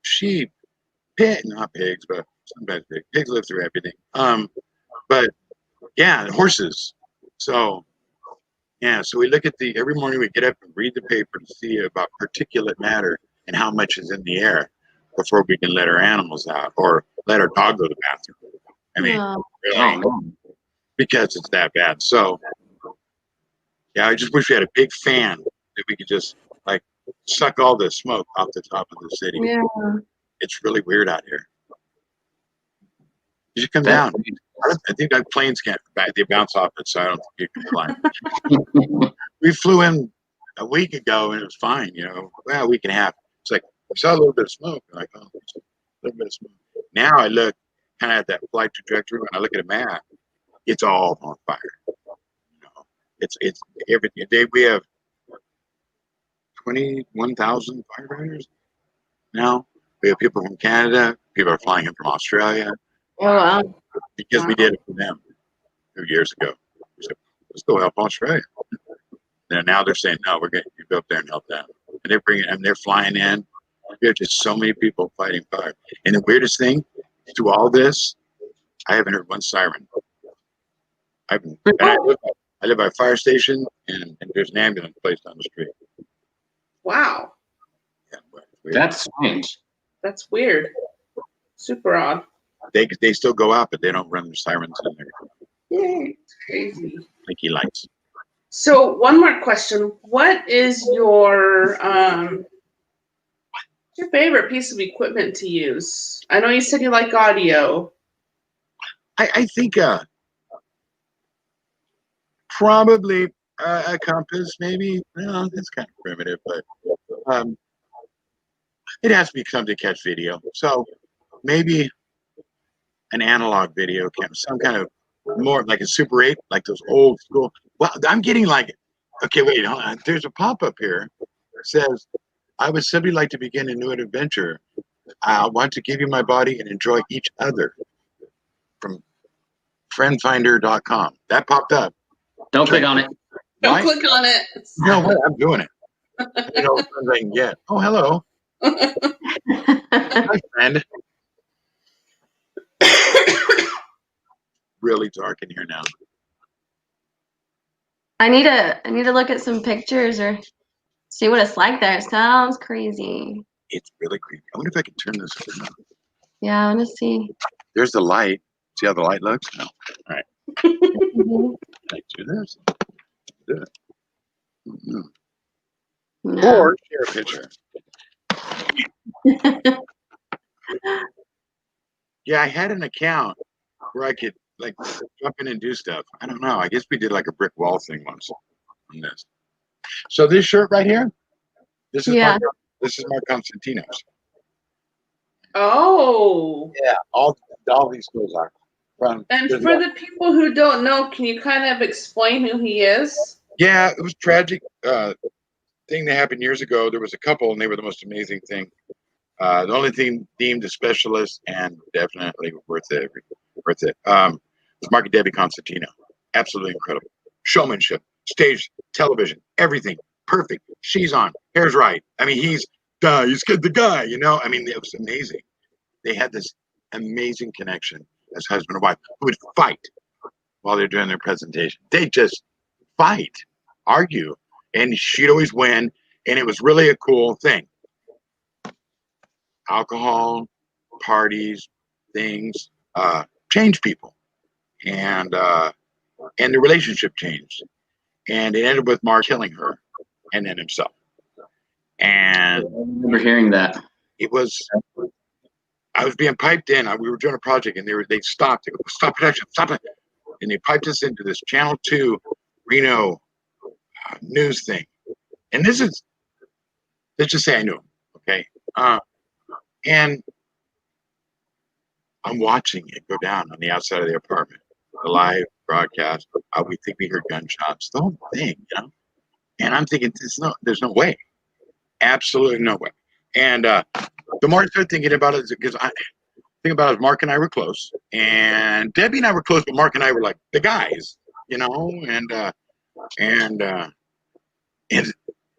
sheep, not pigs, but sometimes pigs live through everything. But yeah, horses. So yeah, so we look at every morning we get up and read the paper to see about particulate matter and how much is in the air before we can let our animals out or let our dog go to the bathroom. I mean, really, because it's that bad. So yeah, I just wish we had a big fan that we could just like suck all the smoke off the top of the city. Yeah. It's really weird out here. You should come down. I think that planes can't. They bounce off it, so I don't think you can fly. We flew in a week ago and it was fine. Well, a week and a half. It's like we saw a little bit of smoke. I'm like, oh, a little bit of smoke. Now I look kind of at that flight trajectory. When I look at a map, it's all on fire. It's everything. We have 21,000 firefighters now. We have people from Canada. People are flying in from Australia. Oh, wow. Because we did it for them 2 years ago. We said, let's go help Australia. And now they're saying, no, we're going to go up there and help them. And they're flying in. We have just so many people fighting fire. And the weirdest thing, through all this, I haven't heard one siren. I live by a fire station, and there's an ambulance placed on the street. Wow. Yeah, that's strange. That's weird. Super odd. They still go out, but they don't run the sirens in there. Yeah, it's crazy. Blinky lights. So one more question. What is your favorite piece of equipment to use? I know you said you like audio. I think probably a compass, maybe. Well, that's kind of primitive, but it has to be something to catch video. So maybe an analog video camera, some kind of more like a Super 8, like those old school. Well, I'm getting like, okay, wait, hold on. There's a pop-up here that says, I would simply like to begin a new adventure. I want to give you my body and enjoy each other. From friendfinder.com. That popped up. Don't click on it. Don't click on it. No, what? I'm doing it. I can get. Oh, hello. Hi, friend. Really dark in here now. I need to look at some pictures or see what it's like there. It sounds crazy. It's really creepy. I wonder if I can turn this on. Yeah, I want to see. There's the light. See how the light looks? No. All right. Can I do this? Do it. No. Or share a picture. Yeah, I had an account where I could like jump in and do stuff. I don't know. I guess we did like a brick wall thing once on this. So this shirt right here, this is Mark Constantino's. Oh. Yeah, all these schools are. And for the people who don't know, can you kind of explain who he is? Yeah, it was tragic thing that happened years ago. There was a couple, and they were the most amazing thing. The only thing deemed a specialist and definitely worth it. It's Mark and Debbie Constantino. Absolutely incredible. Showmanship, stage, television, everything perfect. She's on. Hair's right. I mean, he's the guy. I mean, it was amazing. They had this amazing connection as husband and wife who would fight while they're doing their presentation. They just fight, argue, and she'd always win. And it was really a cool thing. Alcohol, parties, things change people, and the relationship changed, and it ended with Mark killing her, and then himself. And I remember hearing that. It was. I was being piped in. We were doing a project, and they stopped. They go, stop production, stop it, and they piped us into this Channel 2 Reno news thing. And this is, let's just say I knew him, okay? And I'm watching it go down on the outside of the apartment, the live broadcast. We think we heard gunshots, the whole thing, And I'm thinking, there's no way, absolutely no way. And the more I started thinking about it, because I think about it, Mark and I were close, and Debbie and I were close, but Mark and I were like the guys, and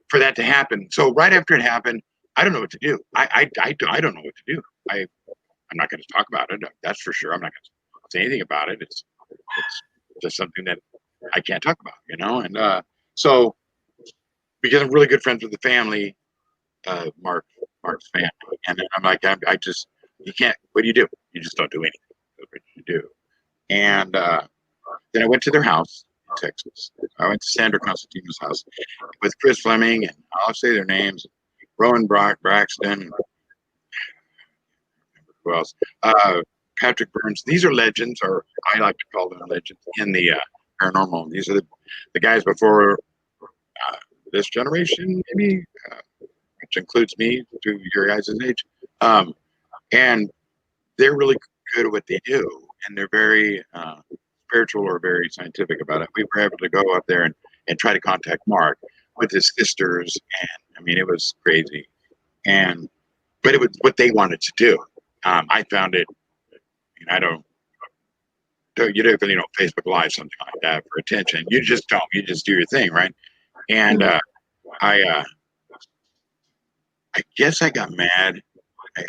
for that to happen. So right after it happened, I don't know what to do. I don't know what to do. I'm not going to talk about it. That's for sure. I'm not going to say anything about it. It's just something that I can't talk about, And so because I'm really good friends with the family, Mark's family, and then I'm like, I just, you can't. What do? You just don't do anything. That's what you do. And then I went to their house in Texas. I went to Sandra Constantino's house with Chris Fleming, and I'll say their names: Rowan Braxton, who else? Patrick Burns. These are legends, or I like to call them legends in the paranormal. These are the guys before this generation, maybe, which includes me to your guys' age. And they're really good at what they do, and they're very spiritual or very scientific about it. We were able to go up there and try to contact Mark with his sisters, and I mean, it was crazy. But it was what they wanted to do. I found it, and I don't, Facebook Live, something like that for attention. You just don't. You just do your thing, right? And I guess I got mad.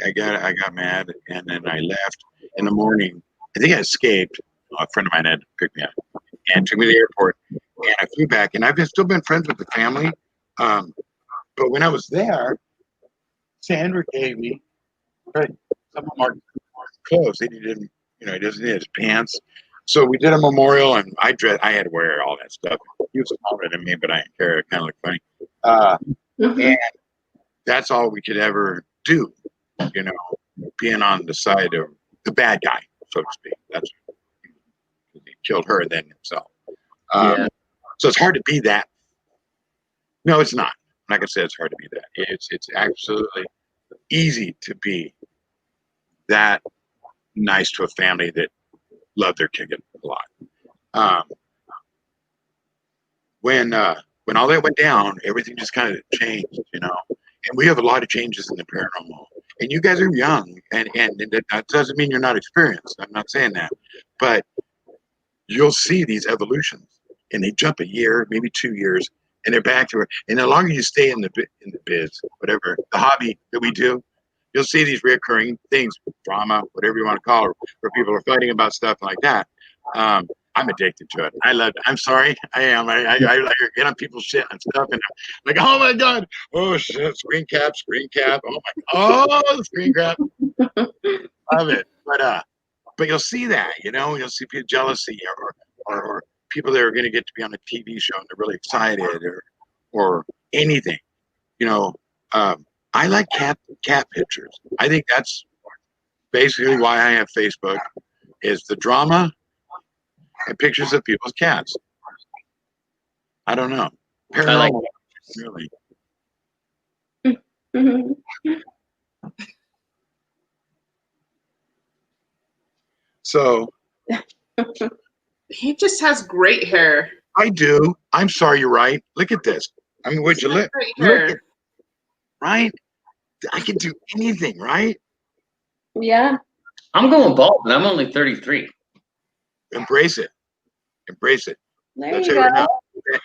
I got mad, and then I left in the morning. I think I escaped. A friend of mine had picked me up and took me to the airport, and I flew back. And I've still been friends with the family. But when I was there, Sandra gave me some of Mark's clothes. He didn't, he doesn't need his pants. So we did a memorial, and I had to wear all that stuff. He was smaller than me, but I didn't care. It kind of looked funny. And that's all we could ever do, being on the side of the bad guy, so to speak. That's he killed her and then himself. So it's hard to be that. No, it's not. I'm not gonna say it's hard to be that. It's absolutely easy to be that nice to a family that loved their kid a lot. When all that went down, everything just kind of changed, And we have a lot of changes in the paranormal. And you guys are young, and that doesn't mean you're not experienced. I'm not saying that, but you'll see these evolutions, and they jump a year, maybe 2 years, and they're back to it. And the longer you stay in the biz, whatever the hobby that we do, you'll see these recurring things, drama, whatever you want to call it, where people are fighting about stuff like that. I'm addicted to it. I love it. I'm sorry. I am. I get on people's shit and stuff, and I'm like, oh my God, oh shit, screen cap. The screen cap. Love it. But you'll see that, you'll see jealousy or people that are going to get to be on a TV show and they're really excited or anything, I like cat pictures. I think that's basically why I have Facebook, is the drama and pictures of people's cats. I don't know. Paranormal, really. So he just has great hair. I do. I'm sorry, you're right. Look at this. I mean, would you look? Right? I can do anything, right? Yeah. I'm going bald, and I'm only 33. Embrace it. There you go.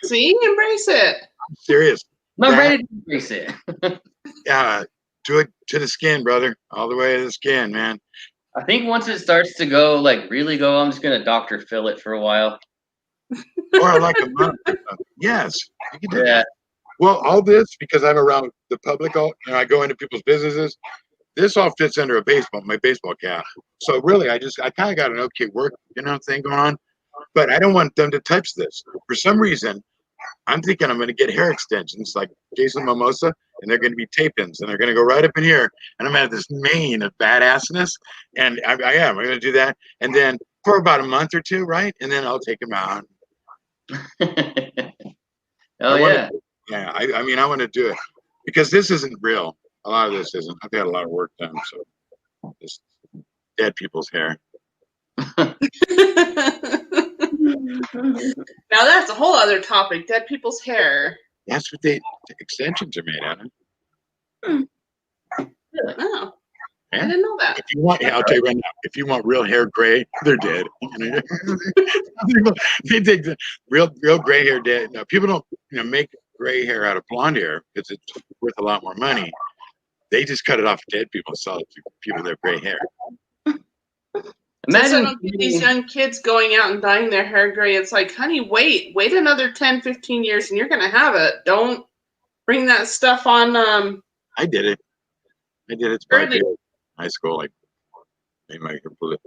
See, embrace it. I'm serious. I'm ready to embrace it. Do it to the skin, brother. All the way to the skin, man. I think once it starts to go, really go, I'm just going to Dr. Phil it for a while. Or like a month. Yes. You can do that. Well, all this, because I'm around the public, I go into people's businesses. This all fits under my baseball cap. So really, I kind of got an okay work, thing going on. But I don't want them to touch this. For some reason, I'm thinking I'm going to get hair extensions like Jason Momoa, and they're going to be tape-ins, and they're going to go right up in here, and I'm going to have this mane of badassness, and I'm going to do that, and then for about a month or two, right? And then I'll take them out. I mean, I want to do it because this isn't real. A lot of this isn't. I've got a lot of work done, so this dead people's hair. Now that's a whole other topic. Dead people's hair. That's what the extensions are made out of. Oh, I Yeah. didn't know that. If you want, I'll tell you right now. If you want real hair gray, they're dead. They take the real gray hair dead. Now people don't make gray hair out of blonde hair because it's worth a lot more money. They just cut it off dead people and sell it to people that have gray hair. Imagine I don't get these young kids going out and dyeing their hair gray. It's like, honey, wait another 10, 15 years and you're going to have it. Don't bring that stuff on. I did it. It's probably high school. Like, made my hair blue,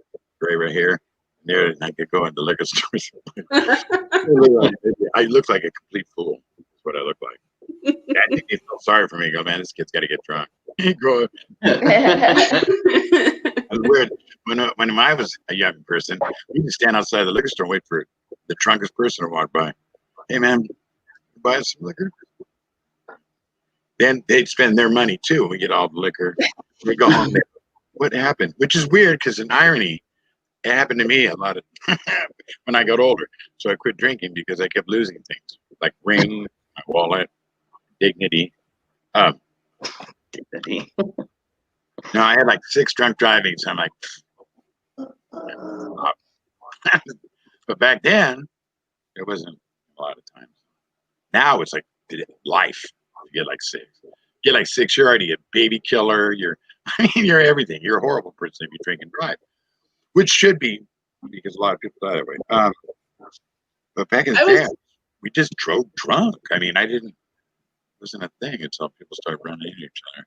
gray right here. There, and I could go into liquor stores. I look like a complete fool. That's what I look like. I think they feel sorry for me. Go, man, this kid's got to get drunk. It was weird. When I was a young person, we would stand outside the liquor store and wait for the drunkest person to walk by. Hey, man, buy us some liquor? Then they'd spend their money, too. We get all the liquor. We go home. What happened? Which is weird because in irony, it happened to me a lot of when I got older. So I quit drinking because I kept losing things like ring, my wallet, dignity. Dignity. No, I had like 6 drunk drivings. I'm like, but back then, it wasn't a lot of times. Now it's like life. You get like 6. You get like 6, you're already a baby killer. You're everything. You're a horrible person if you drink and drive, which should be because a lot of people die that way. But back in the day, we just drove drunk. I mean, it wasn't a thing until people started running into each other.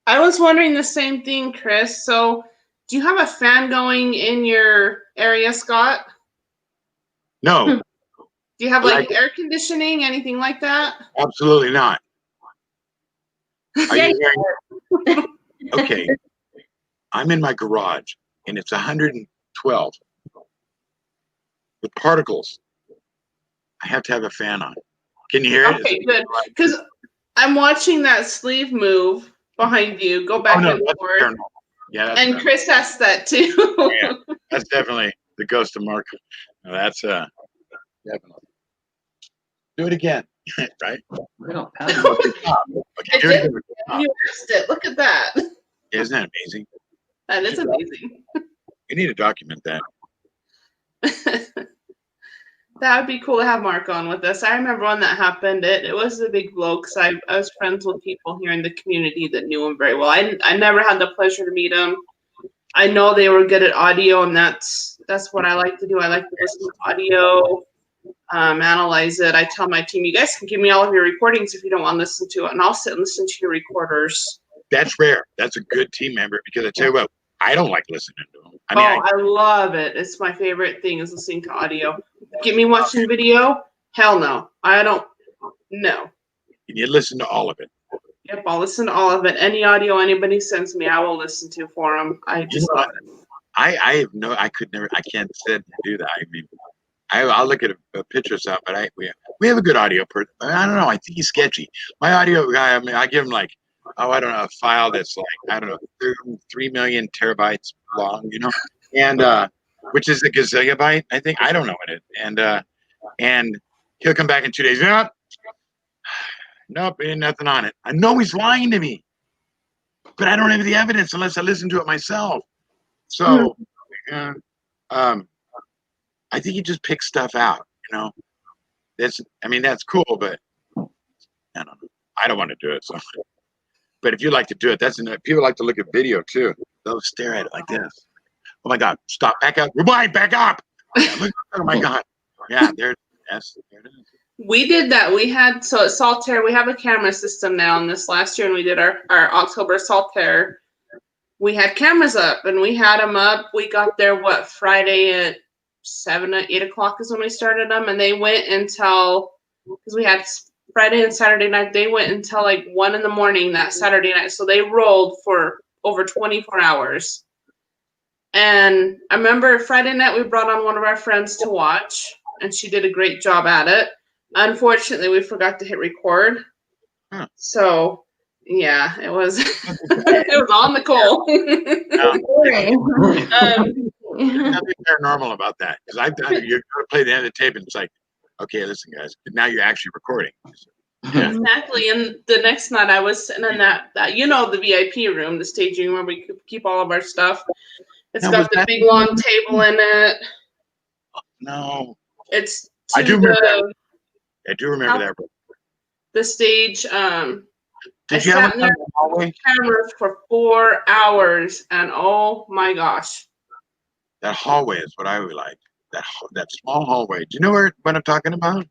I was wondering the same thing, Chris. So, do you have a fan going in your area, Scott? No. Do you have like air conditioning, anything like that? Absolutely not. Are you hearing? Okay. I'm in my garage and it's 112 with particles. I have to have a fan on. Can you hear it? Okay, good. Because I'm watching that sleeve move behind you. Go back and forth. Yeah, and Chris asked that too. Yeah, that's definitely the ghost of Mark. No, that's definitely. Do it again, right? No, okay, do it again. You asked it. Look at that. Isn't that amazing? That is amazing. We need to document that. That would be cool to have Mark on with us. I remember when that happened. It was a big blow because I was friends with people here in the community that knew him very well. I never had the pleasure to meet him. I know they were good at audio, and that's what I like to do. I like to listen to audio, analyze it. I tell my team, you guys can give me all of your recordings if you don't want to listen to it, and I'll sit and listen to your recorders. That's rare. That's a good team member because I tell you what, I don't like listening to them. I love it. It's my favorite thing is listening to audio. Get me watching video? Hell no. I don't. No. You listen to all of it. Yep, I'll listen to all of it. Any audio anybody sends me, I will listen to for them. I just love it. I can't sit and do that. I mean, I'll look at a picture or something, but we have a good audio person. I don't know. I think he's sketchy. My audio guy, I mean, I give him like, I don't know, a file that's like, I don't know, 3 million terabytes long, and which is a gazillion, I think. I don't know what it is. And he'll come back in 2 days. Nope, ain't nothing on it. I know he's lying to me, but I don't have the evidence unless I listen to it myself. So, I think he just picks stuff out, that's cool, but I don't know. I don't want to do it. So, but if you like to do it, people like to look at video too. They'll stare at it like this. Oh my God! Stop! Back up! Rewind! Back up! Oh my God! Yeah, there it is. We did that. We had at Saltaire, we have a camera system now. And this last year, when we did our October Saltaire, we had cameras up, and we had them up. We got there Friday at 7 or 8 o'clock is when we started them, and they went until because we had Friday and Saturday night. They went until like 1 in the morning that Saturday night. So they rolled for over 24 hours. And I remember Friday night we brought on one of our friends to watch, and she did a great job at it. Unfortunately, we forgot to hit record. Huh. So, yeah, it was it was on the coal. Nothing paranormal about that because I've done it. You're going to play the end of the tape, and it's like, okay, listen, guys, now you're actually recording. Yeah. Exactly. And the next night I was sitting in that the VIP room, the staging room where we keep all of our stuff. It's Now, got was the that big long table in it. No, It's I to do remember that. the I do remember that. the stage. I Did you have sat in there a hallway? cameras for 4 hours, and oh my gosh. That hallway is what I would like. That small hallway. Do you know what I'm talking about?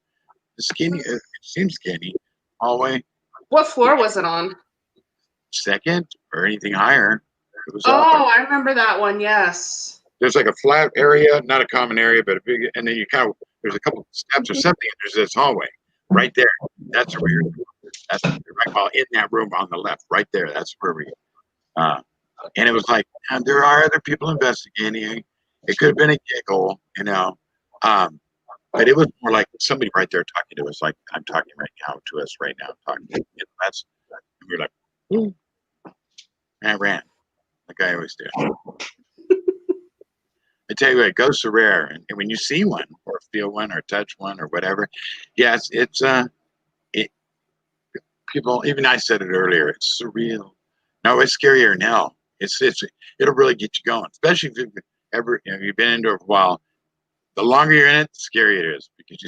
The skinny. It seems skinny hallway. What floor was it on? Second or anything higher. It was up. Oh, I remember that one. Yes. There's like a flat area, not a common area, but a big. And then you kind of there's a couple steps or something. And there's this hallway right there. That's where you're. That's right while in that room on the left, right there. That's where we. And it was like, and there are other people investigating. It could have been a giggle, but it was more like somebody right there talking to us, like I'm talking right now to us right now. Talking, that's and we were like, ooh. And I ran, like I always do. I tell you what, ghosts are rare, and when you see one, or feel one, or touch one, or whatever, yes, it. People, even I said it earlier, it's surreal. No, it's scarier now. It'll really get you going, especially if you've been into it for a while. The longer you're in it, the scarier it is because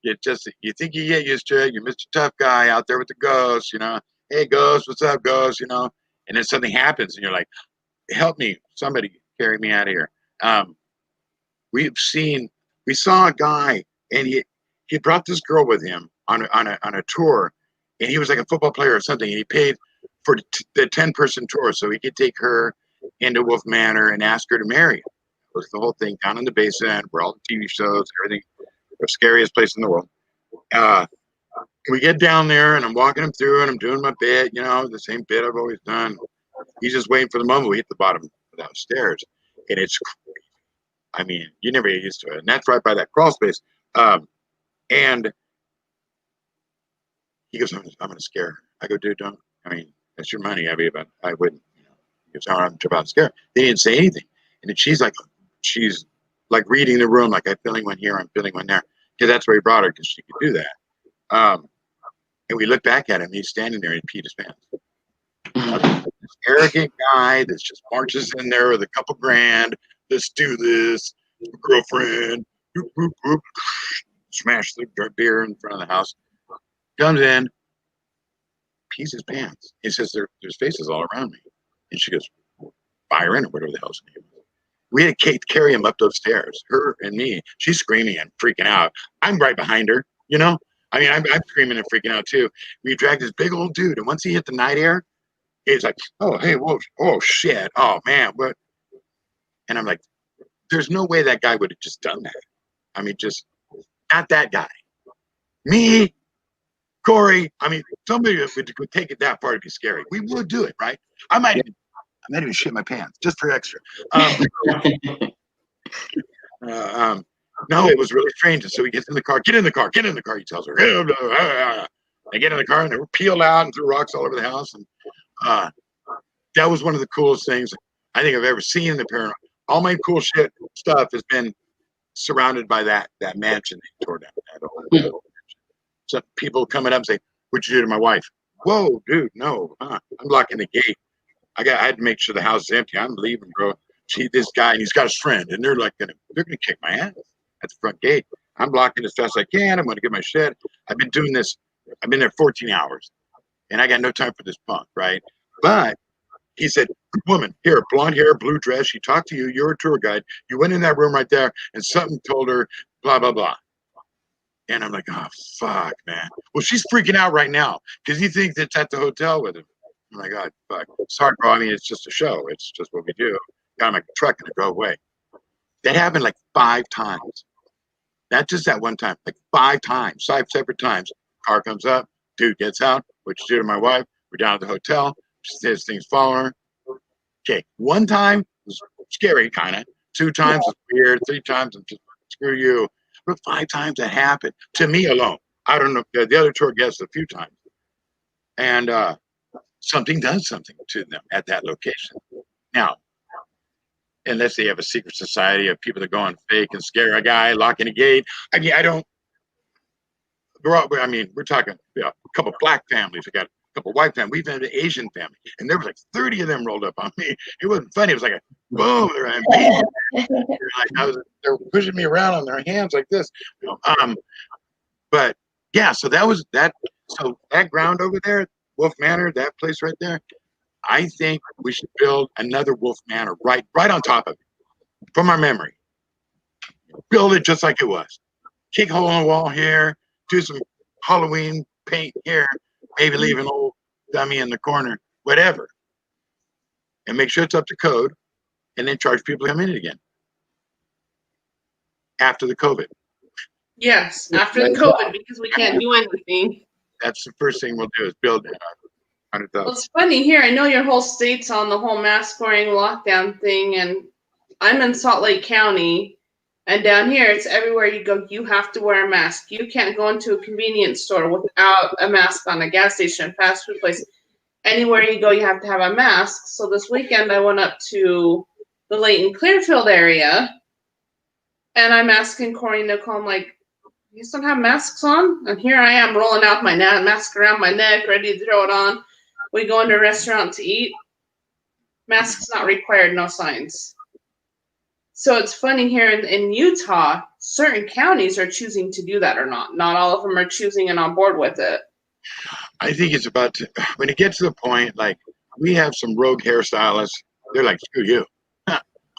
you think you get used to it. You're Mr. Tough Guy out there with the ghosts, Hey, ghost, what's up, ghost? And then something happens, and you're like, help me, somebody carry me out of here. We saw a guy, and he brought this girl with him on a tour, and he was like a football player or something, and he paid for the 10-person tour so he could take her into Wolf Manor and ask her to marry him. It was the whole thing down in the basement where all the TV shows, everything, the scariest place in the world. We get down there, and I'm walking him through, and I'm doing my bit, the same bit I've always done. He's just waiting for the moment we hit the bottom of the stairs, and it's I mean, you never get used to it. And that's right by that crawl space. And he goes, I'm going to scare her. I go, dude, don't. I mean, that's your money. I wouldn't. He goes, I'm about to scare her. They didn't say anything. And then she's like reading the room, like I'm feeling one here, I'm feeling one there. Because that's where he brought her, because she could do that. And we look back at him. He's standing there in peed his pants. This arrogant guy that just marches in there with a couple grand. Let's do this. Girlfriend. Whoop, whoop, whoop. Smash the beer in front of the house. Comes in, pees his pants. He says, there's faces all around me. And she goes, fire in or whatever the hell's name is. We had Kate carry him up those stairs, her and me. She's screaming and freaking out. I'm right behind her, I mean, I'm screaming and freaking out too. We dragged this big old dude. And once he hit the night air, he's like, oh, hey, whoa, oh, shit. Oh, man. What? And I'm like, there's no way that guy would have just done that. I mean, just not that guy. Me, Corey, I mean, somebody would take it that far to be scary. We would do it, right? I might even shit my pants just for extra. No, it was really strange. And so he gets in the car. Get in the car. Get in the car. He tells her. They get in the car and they were peeled out and threw rocks all over the house. And that was one of the coolest things I think I've ever seen in the paranormal. All my cool stuff has been surrounded by that mansion they tore down. So people coming up and say, "What'd you do to my wife?" Whoa, dude, no, I'm locking the gate. I had to make sure the house is empty. I'm leaving, bro. See this guy, and he's got his friend, and they're gonna kick my ass at the front gate. I'm blocking as fast as I can. I'm gonna get my shit. I've been doing this. I've been there 14 hours, and I got no time for this punk, right? But he said, woman, here, blonde hair, blue dress. She talked to you. You're a tour guide. You went in that room right there, and something told her, blah, blah, blah. And I'm like, oh, fuck, man. Well, she's freaking out right now because he thinks it's at the hotel with him. I'm like, oh, fuck. It's hard, bro. I mean, it's just a show. It's just what we do. Got in my truck and I drove away. That happened like 5 times. Not just that one time, like 5 times, 5 separate times. Car comes up, dude gets out. What you do to my wife? We're down at the hotel. She says things following her. Okay, 1 time was scary, kind of. 2 times was weird. 3 times, I'm just screw you. But 5 times that happened to me alone. I don't know. The other tour guests a few times. And something does something to them at that location. Now, unless they have a secret society of people that go on fake and scare a guy, locking a gate. I mean, I don't. I mean, we're talking a couple black families. We got a couple white families. We've had an Asian family, and there was like 30 of them rolled up on me. It wasn't funny. It was like a boom. They were pushing me around on their hands like this. But yeah, so that was that. So that ground over there, Wolf Manor, that place right there, I think we should build another Wolf Manor right on top of it from our memory. Build it just like it was. Kick a hole in the wall here, do some Halloween paint here, maybe leave an old dummy in the corner, whatever. And make sure it's up to code, and then charge people to come in it again. After the COVID. Yes, after the COVID, because we can't do anything. That's the first thing we'll do is build it. 100,000. Well, it's funny here. I know your whole state's on the whole mask-wearing lockdown thing, and I'm in Salt Lake County, and down here, it's everywhere you go, you have to wear a mask. You can't go into a convenience store without a mask on, a gas station, fast food place. Anywhere you go, you have to have a mask. So this weekend, I went up to the Layton Clearfield area, and I'm asking Corey and Nicole, I'm like, you still have masks on? And here I am rolling out my mask around my neck, ready to throw it on. We go into a restaurant to eat. Masks not required, no signs. So it's funny here in Utah, certain counties are choosing to do that or not. Not all of them are choosing and on board with it. I think it's about to, when it gets to the point, like we have some rogue hairstylists. They're like, screw you.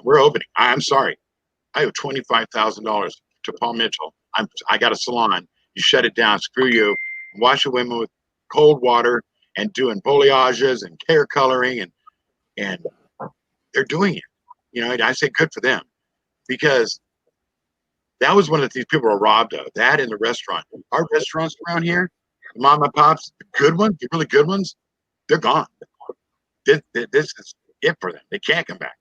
We're opening. I'm sorry. I owe $25,000 to Paul Mitchell. I got a salon. You shut it down. Screw you. Wash the women with cold water and doing balayages and hair coloring and they're doing it. You know, I say good for them because that was one of the things people were robbed of. That in the restaurant. Our restaurants around here, the mom and pops, the good ones, the really good ones, they're gone. This is it for them. They can't come back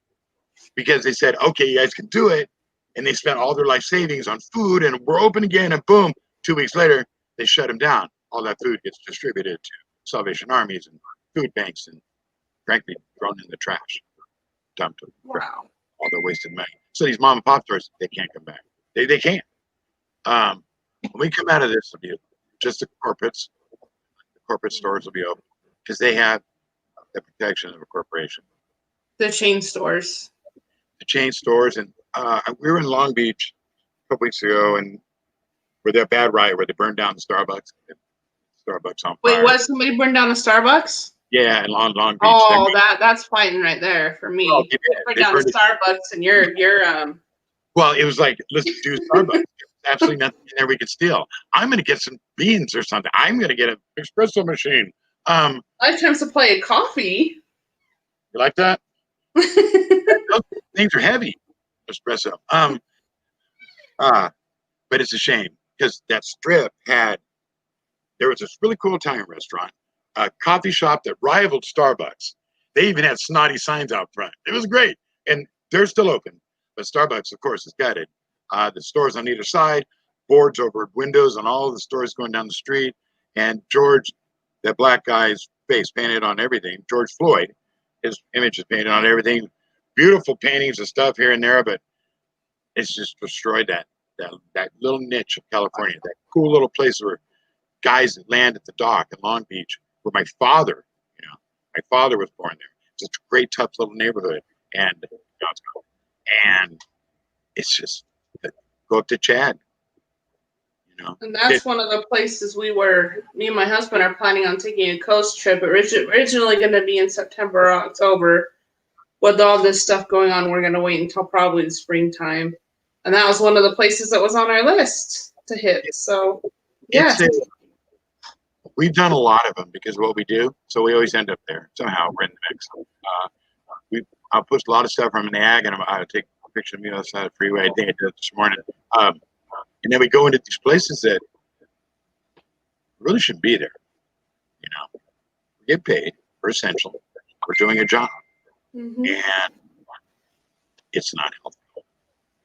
because they said, okay, you guys can do it. And they spent all their life savings on food and we're open again. And boom, 2 weeks later, they shut them down. All that food gets distributed to Salvation Armies and food banks and frankly, thrown in the trash. Dumped them. Wow. All their wasted money. So these mom and pop stores, they can't come back. They can't. When we come out of this, it'll be just the corporates. The corporate stores will be open because they have the protection of a corporation. The chain stores. The chain stores. And we were in Long Beach a couple weeks ago and where that bad riot where they burned down the Starbucks. Starbucks on fire. Wait, what? Somebody burned down a Starbucks? Yeah, in Long Beach. Oh, that's fighting right there for me. Well, burn down Starbucks and you're Well, it was like, let's do Starbucks. Absolutely nothing in there we could steal. I'm going to get some beans or something. I'm going to get an espresso machine. Lifetime supply of coffee. You like that? Those things are heavy. Espresso. But it's a shame because that strip there was this really cool Italian restaurant, a coffee shop that rivaled Starbucks. They even had snotty signs out front. It was great. And they're still open. But Starbucks, of course, is gutted. The stores on either side, boards over windows on all of the stores going down the street. And George, that black guy's face painted on everything. George Floyd, his image is painted on everything. Beautiful paintings and stuff here and there, but it's just destroyed that little niche of California, that cool little place where guys that land at the dock in Long Beach, where my father was born there. It's a great, tough little neighborhood, and it's just go up to Chad. And that's one of the places me and my husband are planning on taking a coast trip. Originally going to be in September or October. With all this stuff going on, we're going to wait until probably the springtime. And that was one of the places that was on our list to hit. So, yeah. We've done a lot of them because of what we do. So we always end up there. Somehow we're in the mix. I'll post a lot of stuff from an ag, and I'll take a picture of me on the side of the freeway. I think I did it this morning. And then we go into these places that really shouldn't be there. We get paid. We're essential. We're doing a job. Mm-hmm. And it's not healthy.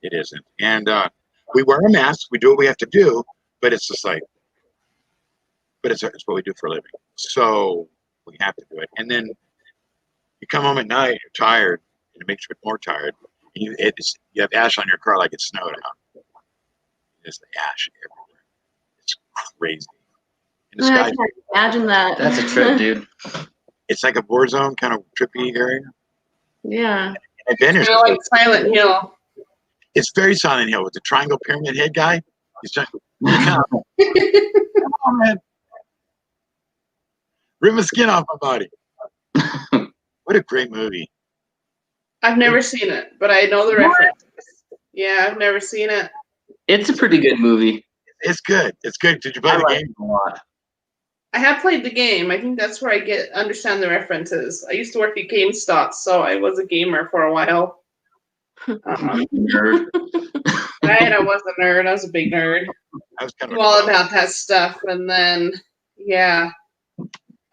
It isn't. And we wear a mask. We do what we have to do. But it's just like, it's what we do for a living. So we have to do it. And then you come home at night, you're tired, and it makes you more tired. And you have ash on your car like it snowed out. There's the ash everywhere. It's crazy. And the I sky, can't imagine that. That's a trip, dude. it's like a war zone kind of trippy area. Yeah. I've been here. Kind of like Silent Hill. It's very Silent Hill with the triangle pyramid head guy. He's trying come on, man. Rip my skin off my body. What a great movie. I've never seen it, but I know the reference. Yeah, I've never seen it. It's a pretty good movie. It's good. It's good. Did you play I the like game? it a lot. I have played the game. I think that's where I understand the references. I used to work at GameStop, so I was a gamer for a while. Nerd. Right, I was a nerd. I was a big nerd. I was kind of Knew all about that stuff, and then yeah.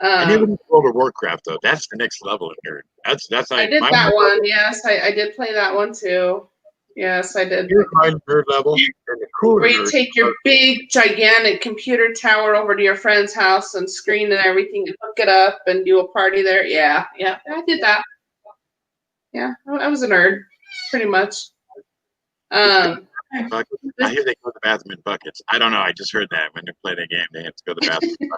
I never did World of Warcraft though. That's the next level of nerd. That's I did that one. Yes, I did play that one too. Yes, I did. Here's my nerd level. And the cooler Where you nerd take your big, gigantic computer tower over to your friend's house and screen and everything and hook it up and do a party there. Yeah, I did that. Yeah, I was a nerd, pretty much. I hear they go to the bathroom in buckets. I don't know. I just heard that when they play the game, they have to go to the bathroom.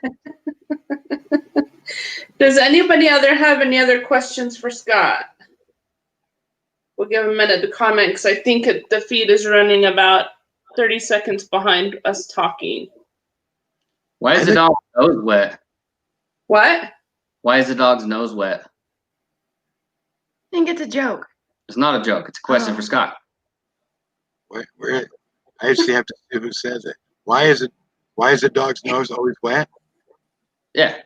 Does anybody other have any other questions for Scott? We'll give him a minute to comment because I think the feed is running about 30 seconds behind us talking. Why is the dog's nose wet? What? Why is the dog's nose wet? I think it's a joke. It's not a joke. It's a question for Scott. Where I actually have to see who says it. Why is the dog's nose always wet? Yeah.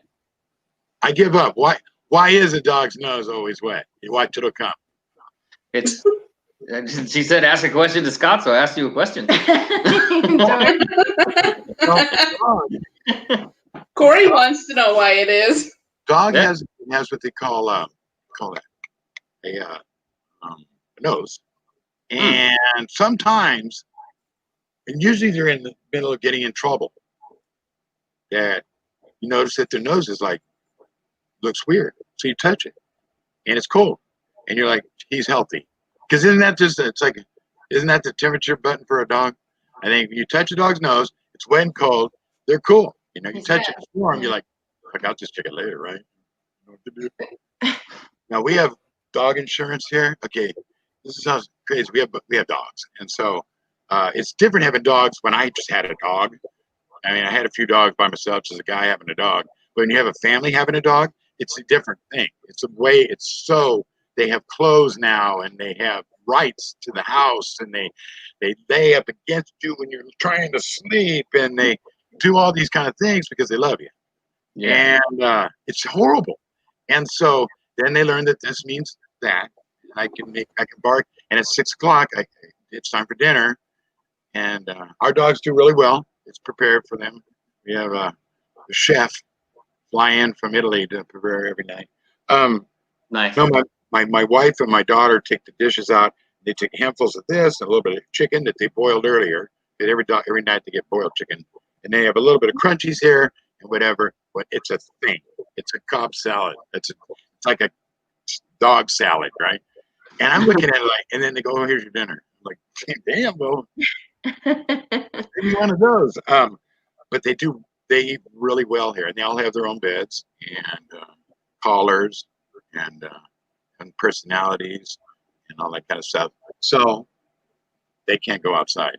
I give up. Why is a dog's nose always wet? You watch it'll come. It's. She said, "Ask a question to Scott," so I asked you a question. Corey wants to know why it is. Dog has what they call that a nose, and sometimes, and usually they're in the middle of getting in trouble. That you notice that their nose is looks weird, so you touch it, and it's cold, and you're like, he's healthy, because isn't that the temperature button for a dog? I think if you touch a dog's nose, it's wet and cold. They're cool. You know, you touch it, it's warm. You're like, I got this chicken later, right? Know what to do. Now we have dog insurance here. Okay, this is how crazy. We have dogs, and so it's different having dogs. When I just had a dog, I mean, I had a few dogs by myself, just a guy having a dog. But when you have a family having a dog, it's a different thing. It's a way. It's so they have clothes now, and they have rights to the house, and they lay up against you when you're trying to sleep, and they do all these kind of things because they love you. Yeah. And it's horrible. And so then they learn that this means that I can bark, and at 6 o'clock, it's time for dinner. And our dogs do really well. It's prepared for them. We have a chef fly in from Italy to prepare every night. Nice. No, my wife and my daughter take the dishes out. They take handfuls of this and a little bit of chicken that they boiled earlier. Every night they get boiled chicken, and they have a little bit of crunchies here and whatever. But it's a thing. It's a Cobb salad. It's like a dog salad, right? And I'm looking at it and then they go, "Oh, here's your dinner." I'm like, damn, well, maybe one of those. But they eat really well here, and they all have their own beds and collars and personalities and all that kind of stuff. So they can't go outside.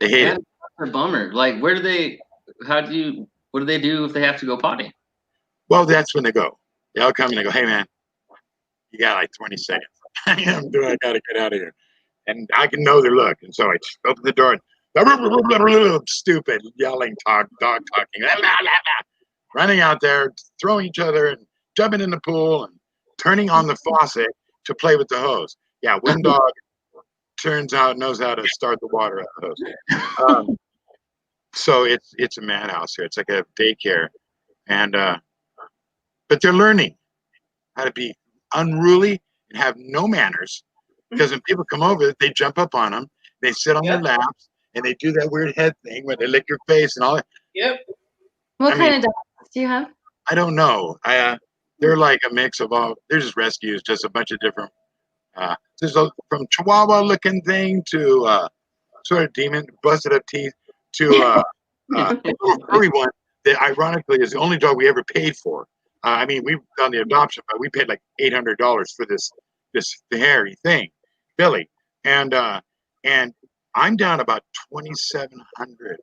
They hate it. That's a bummer. Like, what do they do if they have to go potty? Well, that's when they go. They all come and they go, "Hey, man, you got like 20 seconds. I got to get out of here." And I can know their look. And so I just open the door and stupid, yelling, dog talking, running out there, throwing each other and jumping in the pool and turning on the faucet to play with the hose. Yeah, one dog turns out knows how to start the water out of the hose. So it's a madhouse here. It's like a daycare. And but they're learning how to be unruly and have no manners, because when people come over, they jump up on them, they sit on their laps, and they do that weird head thing where they lick your face and all that. Yep. What kind of dogs do you have? I don't know. They're like a mix of all. They're just rescues, just a bunch of different. There's from Chihuahua looking thing to sort of demon, busted up teeth to a little furry one that ironically is the only dog we ever paid for. I mean, we've done the adoption, but we paid like $800 for this hairy thing, Billy, and I'm down about $2,700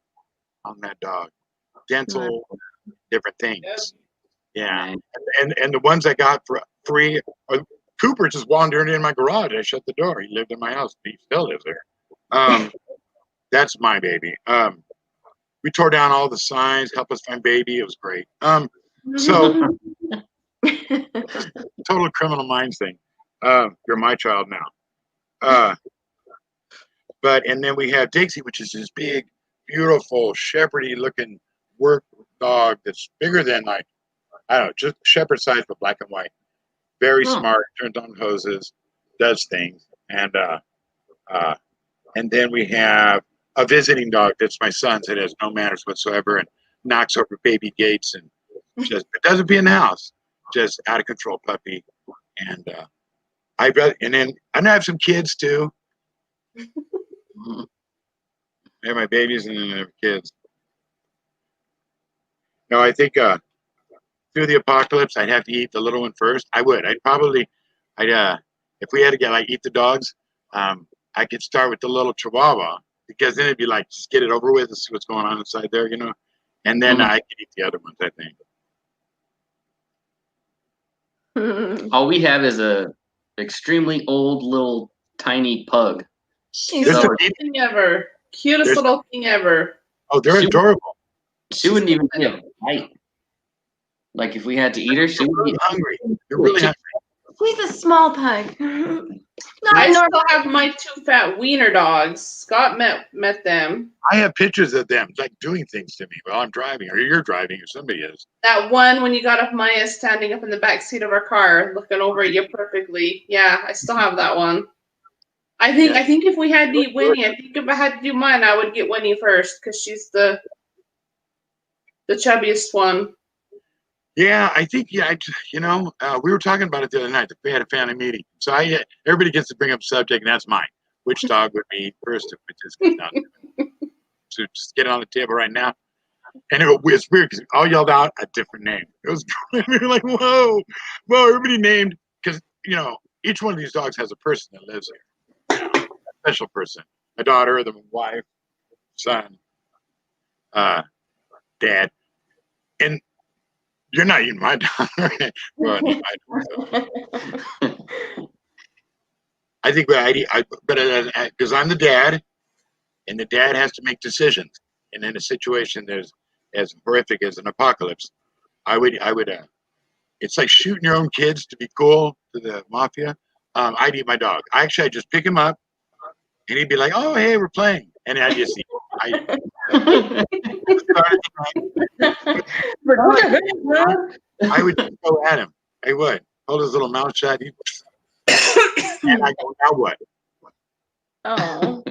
on that dog, dental, different things. Yeah, and the ones I got for free, Cooper just wandered in my garage. I shut the door. He lived in my house. He still lives there. That's my baby. We tore down all the signs, help us find baby. It was great. So total Criminal Minds thing. You're my child now. But and then we have Dixie, which is this big, beautiful, shepherdy looking work dog that's bigger than like, I don't know, just shepherd size but black and white. Very smart, turns on hoses, does things. And then we have a visiting dog that's my son's that has no manners whatsoever and knocks over baby gates and just doesn't be in the house. Just out of control puppy. And and then I have some kids too. I have my babies and then I have kids. No, I think through the apocalypse, I'd have to eat the little one first. I would. If we had to get eat the dogs, I could start with the little Chihuahua because then it'd be like just get it over with and see what's going on inside there, and then I could eat the other ones. I think. All we have is a extremely old little tiny pug. She's the cutest thing ever. Cutest little thing ever. Oh, they're adorable. She wouldn't even be a bite. Like if we had to eat her, she would be hungry. You're really hungry. He's a small pug. I still have my 2 fat wiener dogs. Scott met them. I have pictures of them like doing things to me while I'm driving, or you're driving, or somebody is. That one when you got up, Maya standing up in the back seat of our car, looking over at you perfectly. Yeah, I still have that one. I think if we had to eat Winnie, I think if I had to do mine, I would get Winnie first because she's the chubbiest one. Yeah, I think we were talking about it the other night. We had a family meeting, so everybody gets to bring up a subject, and that's mine. Which dog would be first if it just gets down to it? So just get it on the table right now. And it was weird because all yelled out a different name. It was we were like, whoa, everybody named because each one of these dogs has a person that lives here, a special person, a daughter, the wife, son, dad, and. You're not eating my dog. Well, I think because I'm the dad, and the dad has to make decisions. And in a situation there's as horrific as an apocalypse, I would. It's like shooting your own kids to be cool to the mafia. I'd eat my dog. I'd just pick him up, and he'd be like, "Oh, hey, we're playing," and I just eat. I would go at him. I would hold his little mouth shut. And I go, now what? Oh,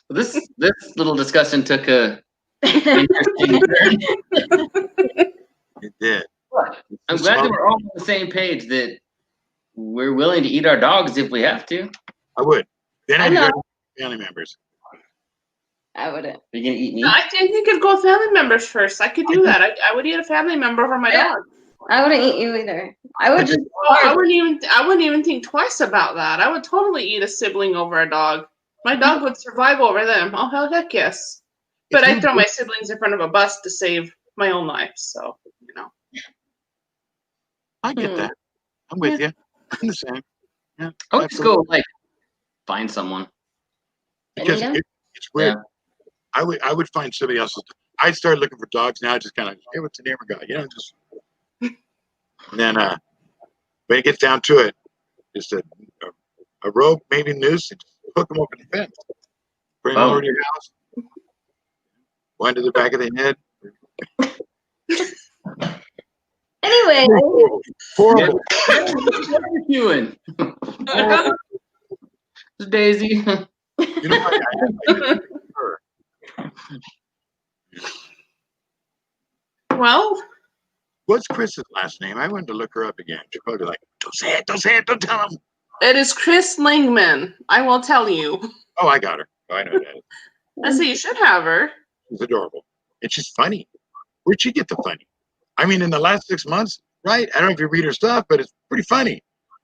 this little discussion took a interesting turn. It did. I'm glad that we're all on the same page that we're willing to eat our dogs if we have to. I would. Then I'd go to family members. I wouldn't. Are you gonna eat me? I think it'd go family members first. I could do that. I would eat a family member for my dog. I wouldn't eat you either. I would just. I wouldn't even think twice about that. I would totally eat a sibling over a dog. My dog would survive over them. Oh heck yes. But I throw my siblings in front of a bus to save my own life. So I get that. I'm with you. I'm the same. Yeah. I would just go find someone. Because it's weird. Yeah. I would find somebody else's. I started looking for dogs now. Just kind of, hey, what's the name of the guy? Just. And then when it gets down to it, just a rope, maybe a noose, and hook them over the fence. Bring them over to your house. One to the back of the head. Anyway. Horrible. What are you doing? Daisy. Well, what's Chris's last name? I wanted to look her up again. She's probably like, don't say it, don't tell him. It is Chris Langman. I will tell you. Oh, I got her. Oh, I know that. I see. You should have her. She's adorable. and she's funny. Where'd she get the funny? I mean, in the last 6 months, right? I don't know if you read her stuff, but it's pretty funny.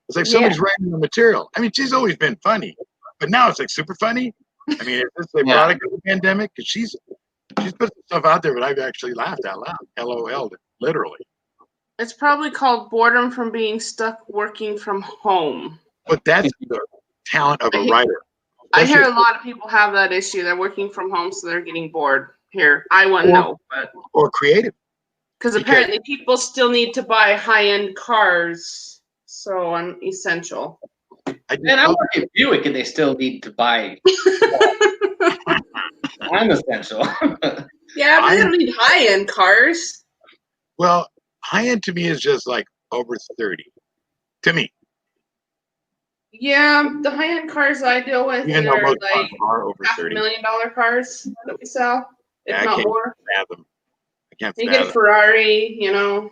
It's like somebody's writing the material. I mean, she's always been funny, but now it's like super funny. I mean, is this a product of the pandemic? Because she's put stuff out there, but I've actually laughed out loud. LOL, literally. It's probably called boredom from being stuck working from home. But that's the talent of a writer. I hear a lot of people have that issue. They're working from home, so they're getting bored. Here, I wouldn't know, but or creative. Because apparently people still need to buy high-end cars, so I'm essential. And I work at Buick, and they still need to buy. I'm essential. Yeah, but they don't need high-end cars. Well, high-end to me is just like over 30. To me. Yeah, the high-end cars I deal with are like are over $500,000 cars that we sell, if not more. I can't you get a Ferrari, you know.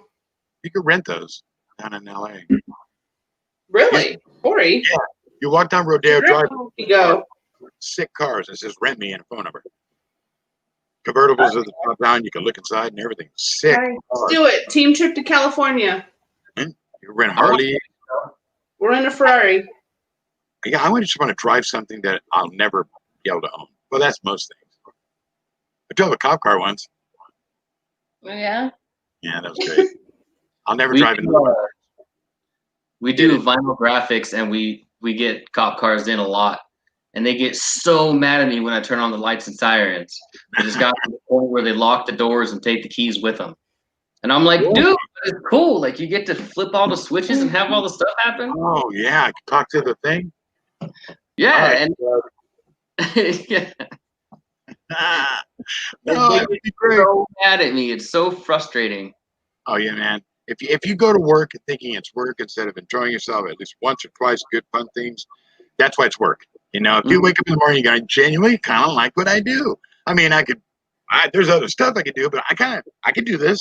You could rent those down in LA. Really? Corey? Yeah. You walk down Rodeo Drive. You go. Sick cars. It says rent me and a phone number. Convertibles at the top down. You can look inside and everything. Sick. Let's do it. Team trip to California. You rent Harley. We're in a Ferrari. Yeah, I just want to drive something that I'll never be able to own. Well, that's most things. I drove a cop car once. Yeah. Yeah, that was great. I'll never drive in. We do vinyl graphics, and we get cop cars in a lot, and they get so mad at me when I turn on the lights and sirens. They just got to the point where they lock the doors and take the keys with them, and I'm like, dude, it's cool. Like you get to flip all the switches and have all the stuff happen. Oh yeah, I can talk to the thing. Yeah, right. and yeah. No, they get so mad at me. It's so frustrating. Oh yeah, man. If you go to work thinking it's work instead of enjoying yourself at least once or twice, good fun things, that's why it's work. You know, if you wake up in the morning, you genuinely kind of like what I do. I mean, there's other stuff I could do, but I could do this.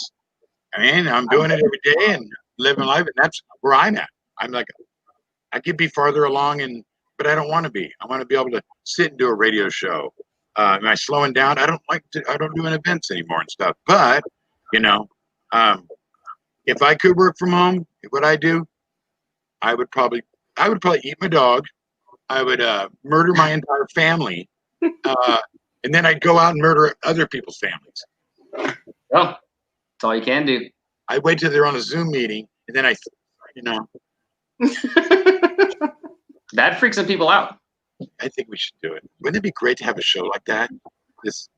I mean, I'm doing it every day and living life, and that's where I'm at. I'm like, I could be farther along, but I don't want to be. I want to be able to sit and do a radio show. Am I slowing down? I don't do events anymore and stuff. But you know, if I could work from home, what I do, I would probably eat my dog. I would murder my entire family, and then I'd go out and murder other people's families. Well, that's all you can do. I wait till they're on a Zoom meeting, and then That freaks some people out. I think we should do it. Wouldn't it be great to have a show like that? This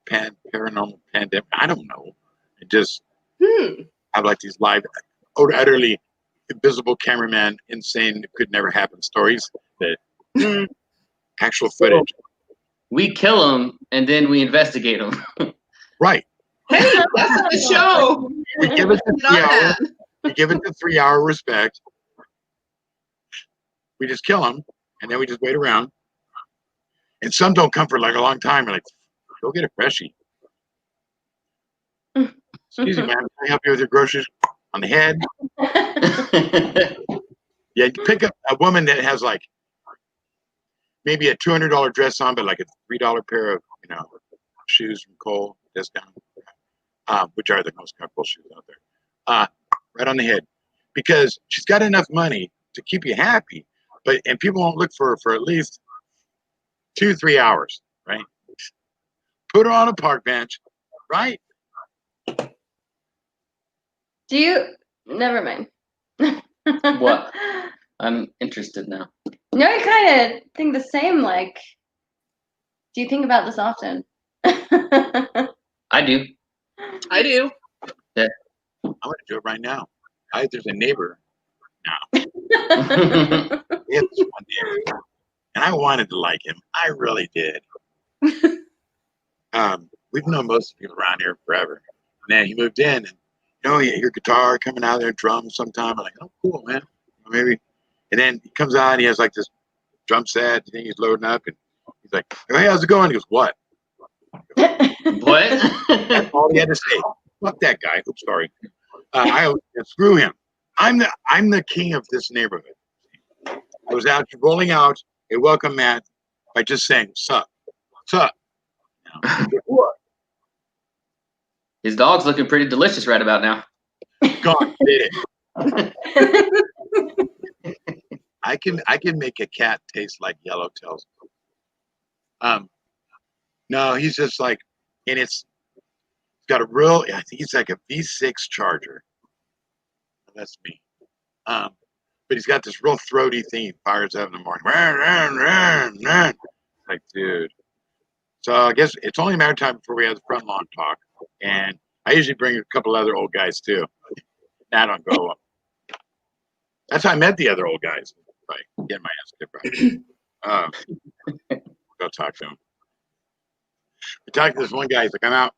paranormal pandemic. I don't know. And just have like these live, utterly invisible cameraman, insane, could never happen stories that actual footage. We kill them and then we investigate them. Right. Hey, that's the show. We give it the 3 hour. We give it the 3 hour respect. We just kill them, and then we just wait around. And some don't come for like a long time. We're like, go get a freshie. Excuse me, man. Can I help you with your groceries? On the head. Yeah, you pick up a woman that has like maybe a $200 dress on, but like a $3 pair of shoes from Cole discount, which are the most comfortable shoes out there. Right on the head, because she's got enough money to keep you happy. And people won't look for her for at least 2-3 hours, right? Put her on a park bench, right? Do you? Never mind. What? I'm interested now. No, I kind of think the same. Like, do you think about this often? I do. I do. Yeah. I want to do it right now. There's a neighbor now. We have this one neighbor, and I wanted to like him. I really did. We've known most of the people around here forever. And then he moved in, and you hear guitar coming out of there, drums sometime. I'm like, oh, cool, man. Maybe. And then he comes out, and he has like this drum set thing he's loading up, and he's like, hey, how's it going? He goes, what? What? That's all he had to say. Fuck that guy. Oops, sorry. Screw him. I'm the king of this neighborhood. I was out rolling out a welcome mat by just saying "sup, sup." What? His dog's looking pretty delicious right about now. God did it. I can make a cat taste like yellowtails. No, he's just like, and it's got a real. I think he's like a V6 Charger. That's me. But he's got this real throaty thing. He fires up in the morning. Like, dude. So I guess it's only a matter of time before we have the front lawn talk. And I usually bring a couple other old guys too. I don't go up. That's how I met the other old guys. Like, getting my ass kicked right. Go talk to him. We talked to this one guy. He's like, I'm out.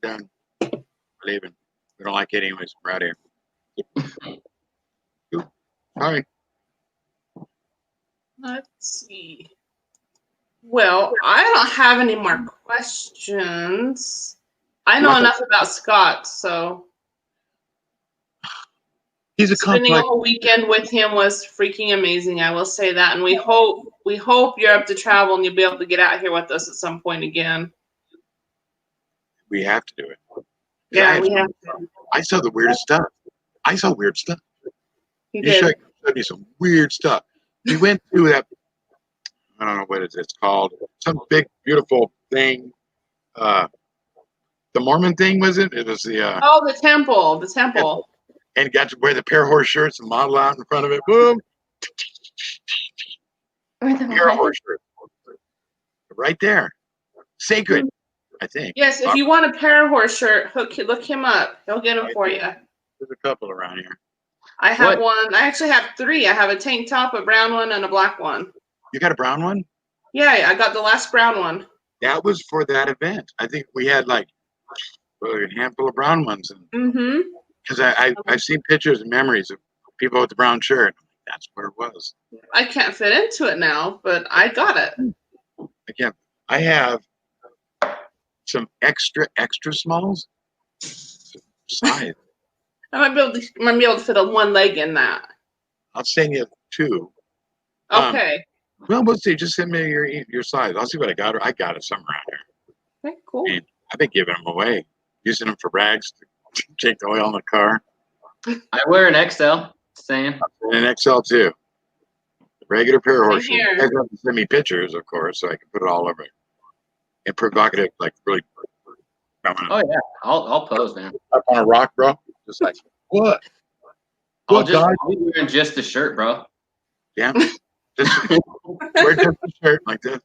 Done. We're leaving. We don't like it anyways. We're out here. All right. Let's see. Well, I don't have any more questions. I know enough about Scott, so He's a spending complex. a whole weekend with him was freaking amazing. I will say that, and we hope you're up to travel and you'll be able to get out here with us at some point again. We have to do it. Yeah, we have to. I saw the weirdest stuff. I saw weird stuff. You You did. showed me some weird stuff. We went to that. I don't know what it's called. Some big, beautiful thing. The Mormon thing, was it? It was the. Oh, the temple. The temple. And got to wear the pair horse shirts and model out in front of it. Boom. Pair horse shirt. Right there. Sacred, I think. Yes, if you want a Parahorse shirt, look him up. He'll get them for you. There's a couple around here. I have one. I actually have 3. I have a tank top, a brown one, and a black one. You got a brown one? Yeah, I got the last brown one. That was for that event. I think we had like a handful of brown ones. Mm-hmm. Because I've seen pictures and memories of people with the brown shirt. That's what it was. I can't fit into it now, but I got it. Again, I have some extra smalls. Size. I might be able to fit a one leg in that. I'll send you 2. Okay. Well, we'll see. Just send me your size. I'll see what I got. I got it somewhere around here. Okay, cool. And I've been giving them away, using them for rags to take the oil in the car. I wear an XL. Same. And an XL too. The regular pair of Same horseshoes. here. You guys have to send me pictures, of course, so I can put it all over it. And provocative, like really. Oh yeah, I'll pose, man. Up on a rock, bro. Just like what? I'll be wearing just the shirt, bro. Yeah. Just wear just the shirt like this.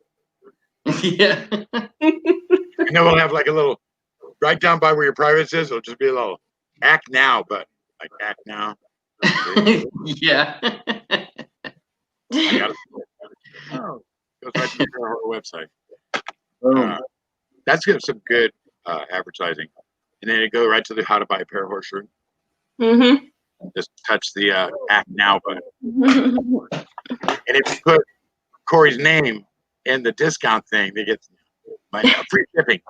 Yeah. And then we'll have like a little right down by where your privates is. It'll just be a little act now, but like act now. Yeah. I got it. Oh, goes right to our website. That's some good advertising. And then it go right to the how to buy a pair of horse shirt. Mm-hmm. Just touch the act now button. And if you put Corey's name in the discount thing, they get free shipping.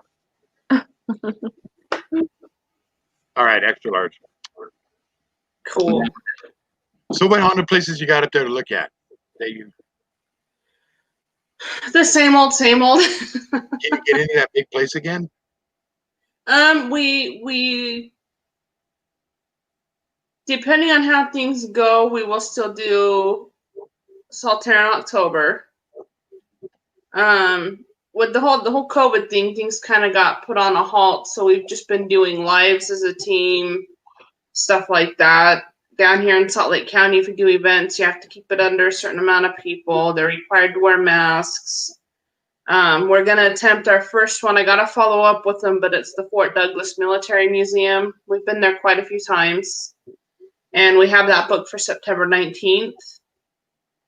All right, extra large. Cool. So what haunted places you got up there to look at? The same old, same old. Can you get into that big place again? We depending on how things go, we will still do Saltaire in October. With the whole COVID thing, things kind of got put on a halt, so we've just been doing lives as a team, stuff like that. Down here in Salt Lake County, if you do events, you have to keep it under a certain amount of people. They're required to wear masks. We're going to attempt our first one. I got to follow up with them, but it's the Fort Douglas Military Museum. We've been there quite a few times, and we have that booked for September 19th.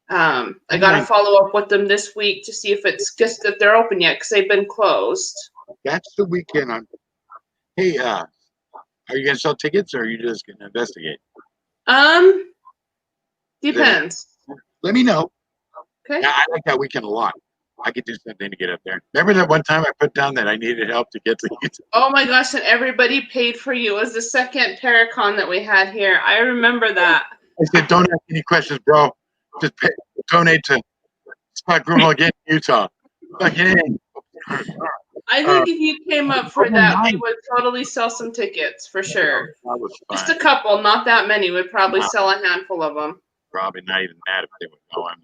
I got to follow up with them this week to see if it's just that they're open yet, because they've been closed. That's the weekend. Hey, are you going to sell tickets, or are you just going to investigate? Depends. Let me know. Okay. I like that weekend a lot. I could do something to get up there. Remember that one time I put down that I needed help to get to Utah? Oh my gosh, and everybody paid for you. It was the second Paracon that we had here. I remember that. I said, don't ask any questions, bro. Just donate to Scott Gruenwald again in Utah. Fucking I think if you came up for Oh, that, nice. we would totally sell some tickets for sure. That was Just fun. a couple, not that many. We'd probably Wow. sell a handful of them. Probably not even that if they would go. I'm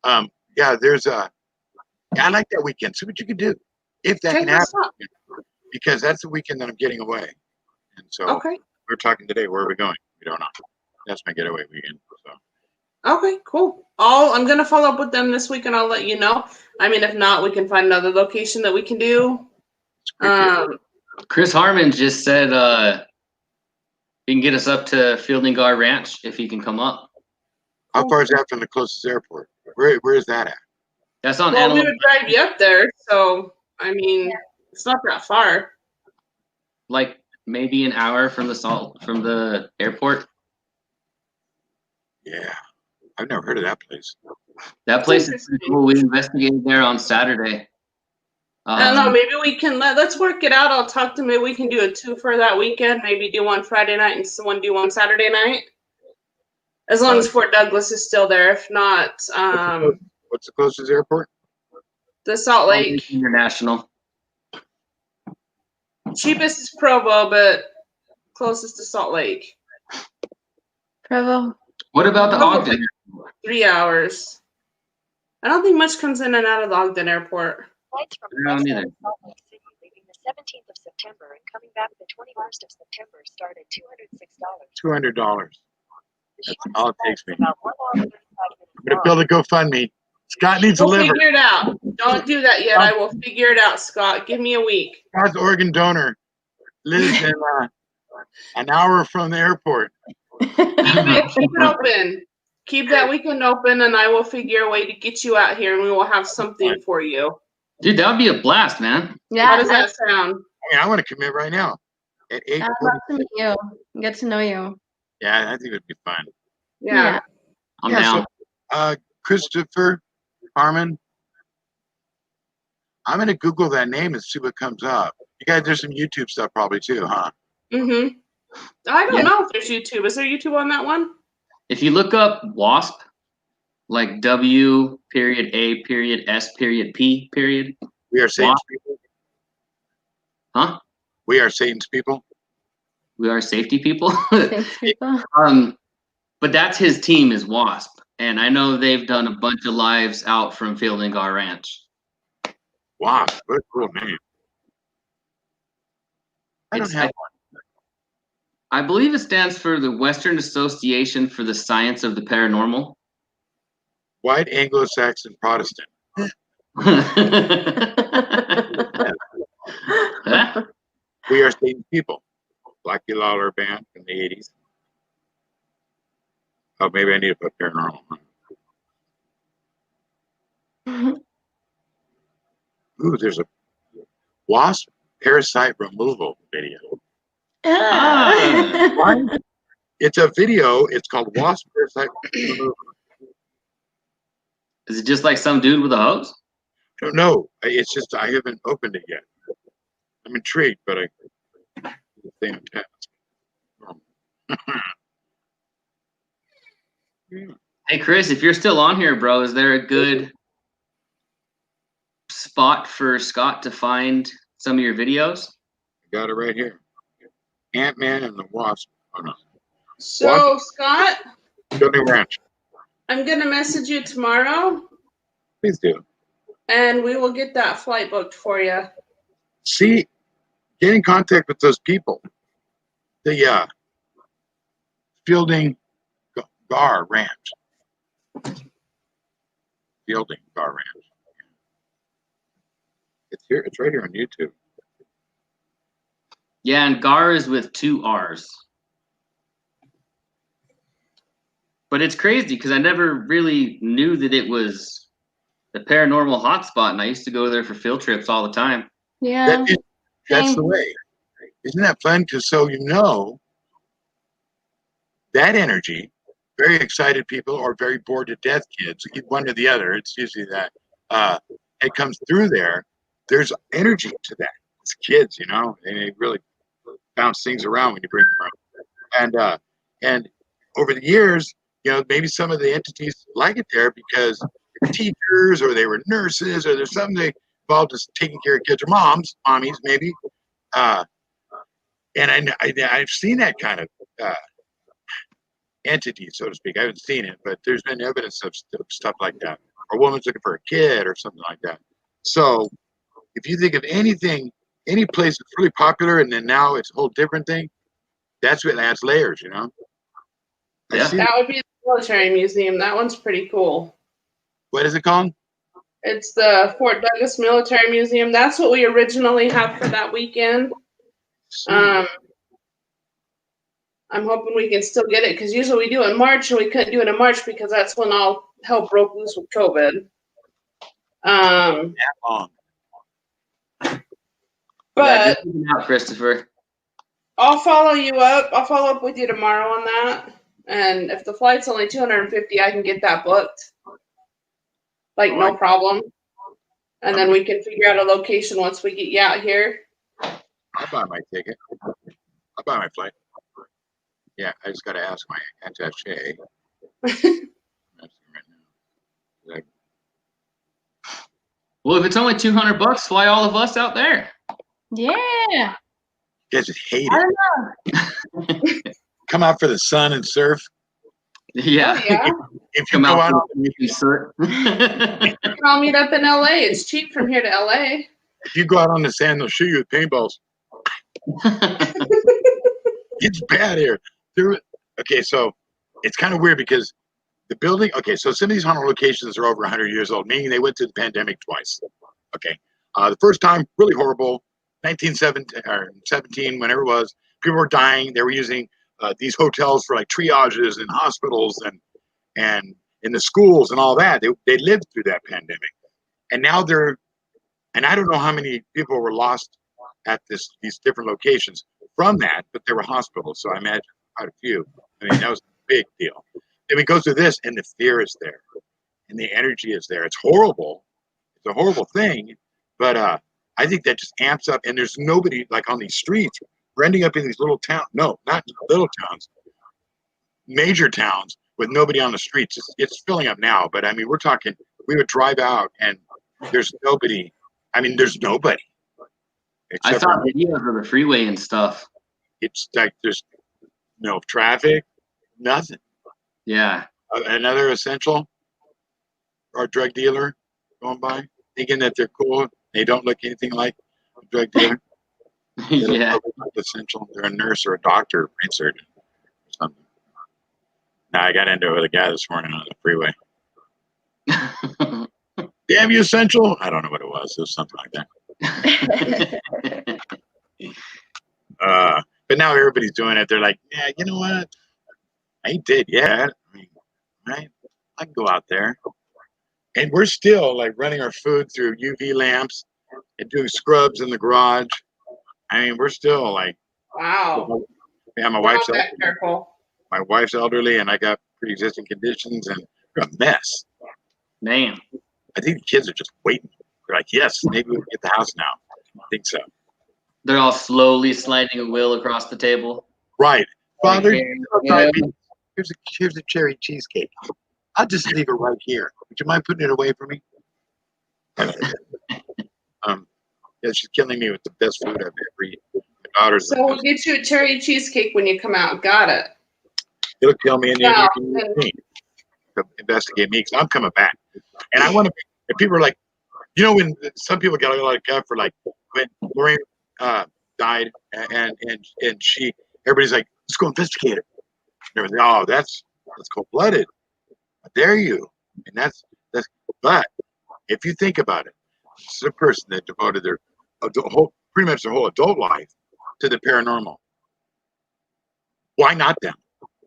not either. Yeah, there's a. Yeah, I like that weekend. See what you can do if that Okay, can happen, what's up? because that's the weekend that I'm getting away. And so Okay. we're talking today. Where are we going? We don't know. That's my getaway weekend. So Okay, cool. I'm gonna follow up with them this week, and I'll let you know. I mean, if not, we can find another location that we can do. it's creepy. Chris Harmon just said he can get us up to Fielding Guard Ranch if he can come up. How far is that from the closest airport? Where is that at? That's on Well, we Antelope, would drive you up there, so I mean, it's not that far. like maybe an hour from the airport. Yeah, I've never heard of that place. That place is pretty cool. We investigated there on Saturday. I don't know. Maybe we can let's work it out. I'll talk to maybe we can do a 2 for that weekend. Maybe do one Friday night and someone do one Saturday night. As long as Fort Douglas is still there. If not, What's the closest airport? the Salt Lake. International. Cheapest is Provo, but closest to Salt Lake. Provo. What about the Provo's Ogden? like 3 hours. I don't think much comes in and out of the Ogden Airport. Flights from I don't either. Salt Lake City leaving the 17th of September and coming back the 21st of September start at $206. $200. That's all it takes me. About 1 hour and 35 I'm gonna build a GoFundMe. Scott needs a We'll liver. figure it out. Don't do that yet. I will figure it out, Scott. Give me a week. Scott's organ donor lives in an hour from the airport. Keep it open. Keep that weekend open, and I will figure a way to get you out here, and we will have something for you. Dude, that would be a blast, man. Yeah. How does that sound? I mean, I want to commit right now at 8:40. I'd love to meet you. Get to know you. Yeah, I think it would be fun. Yeah. I'm Yeah, down. so, Christopher Harmon. I'm gonna Google that name and see what comes up. You guys, there's some YouTube stuff probably too, huh? Mm-hmm. I don't Yeah. know if there's YouTube. Is there YouTube on that one? If you look up WASP, like W.A.S.P. We are Satan's Wow. people. Huh? We are Satan's people. We are safety people. Thanks, people. But that's his team is WASP. And I know they've done a bunch of lives out from Fielding Guard Ranch. Wow, what a cool name. I don't It's- have I believe it stands for the Western Association for the Science of the Paranormal. white Anglo-Saxon Protestant. Huh? We are Satan's people. Blackie Lawler band from the 80s. Oh, maybe I need to put paranormal. Ooh, there's a wasp parasite removal video. Ah. It's a video. It's called wasp parasite removal. Is it just like some dude with a hose? I don't know. It's just I haven't opened it yet. I'm intrigued, but I stay on task. Hey Chris, if you're still on here, bro, is there a good spot for Scott to find some of your videos? Got it right here. Ant-Man and the Wasp. Oh no. So, Scott, Building Ranch. I'm going to message you tomorrow, Please do. and we will get that flight booked for you. See, get in contact with those people. The Fielding Gar Ranch. Fielding Gar Ranch. It's here. It's right here on YouTube. Yeah, and Gar is with 2 R's. But it's crazy because I never really knew that it was the paranormal hotspot, and I used to go there for field trips all the time. Yeah. That's the way. Isn't that fun? Because so you know that energy, very excited people or very bored to death kids, one or the other. It's usually that. It comes through there. There's energy to that. It's kids, you know, and they really bounce things around when you bring them up. And over the years, you know, maybe some of the entities like it there because they're teachers or they were nurses or there's something involved in taking care of kids or mommies maybe. And I've seen that kind of entity, so to speak. I haven't seen it, but there's been evidence of stuff like that. A woman's looking for a kid or something like that. So if you think of anything, any place that's really popular and then now it's a whole different thing, that's what adds layers, you know? Yeah. That would be the military museum. That one's pretty cool. What is it called? It's the Fort Douglas Military Museum. That's what we originally had for that weekend. I'm hoping we can still get it because usually we do it in March and we couldn't do it in March because that's when all hell broke loose with COVID. But out, Christopher. I'll follow you up. I'll follow up with you tomorrow on that. And if the flight's only $250, I can get that booked. Like, no problem. And then we can figure out a location once we get you out here. I'll buy my ticket. I'll buy my flight. Yeah, I just got to ask my attaché. Well, if it's only $200, fly all of us out there. Yeah. You guys just hate I it. don't know. Come out for the sun and surf. Yeah. Oh, yeah. If you go out, I'll meet up in LA. It's cheap from here to LA. if you go out on the sand, they'll shoot you with paintballs. It's bad here. Okay, so it's kind of weird because the building. Okay, so some of these haunted locations are over 100 years old, meaning they went through the pandemic twice. Okay, the first time really horrible, 1917 or 17, whenever it was, people were dying. They were using these hotels for like triages and hospitals and in the schools and all that. They lived through that pandemic, and now and I don't know how many people were lost at these different locations from that, but there were hospitals, so I imagine quite a few. I mean, that was a big deal. Then we go through this, and the fear is there, and the energy is there. It's horrible. It's a horrible thing, but I think that just amps up, and there's nobody like on these streets. We're ending up in these little towns. No, not little towns. Major towns with nobody on the streets. It's filling up now, but I mean, we're talking. We would drive out, and there's nobody. I mean, there's nobody. I saw videos of the freeway and stuff. It's like there's no traffic, nothing. Yeah. Another essential or drug dealer going by, thinking that they're cool. They don't look anything like a drug dealer. Yeah. Essential. They're a nurse or a doctor, brain surgeon, or something. Now I got into it with a guy this morning on the freeway. Damn you, essential! I don't know what it was. It was something like that. But now everybody's doing it. They're like, yeah, you know what? I ain't dead yet. I mean, right? I can go out there. And we're still like running our food through UV lamps and doing scrubs in the garage. I mean, we're still like, wow. Yeah, my wife's elderly, and I got pre-existing conditions, and we're a mess. Man, I think the kids are just waiting. They're like, yes, maybe we can get the house now. I think so. They're all slowly sliding a wheel across the table. Right. Father, Yeah. here's a cherry cheesecake. I'll just leave it right here. Would you mind putting it away for me? Yeah, she's killing me with the best food I've ever eaten. My daughter's. So we'll get you a cherry cheesecake when you come out. Got it. It'll kill me, and then you can use me to investigate me because I'm coming back. And I want to. And people are like, you know, when some people get a lot of guff for like when Lorraine died, and she, everybody's like, let's go investigate it. And everything. Oh, that's cold-blooded. How dare you? And that's. But if you think about it, this is a person that devoted their pretty much their whole adult life to the paranormal. Why not them?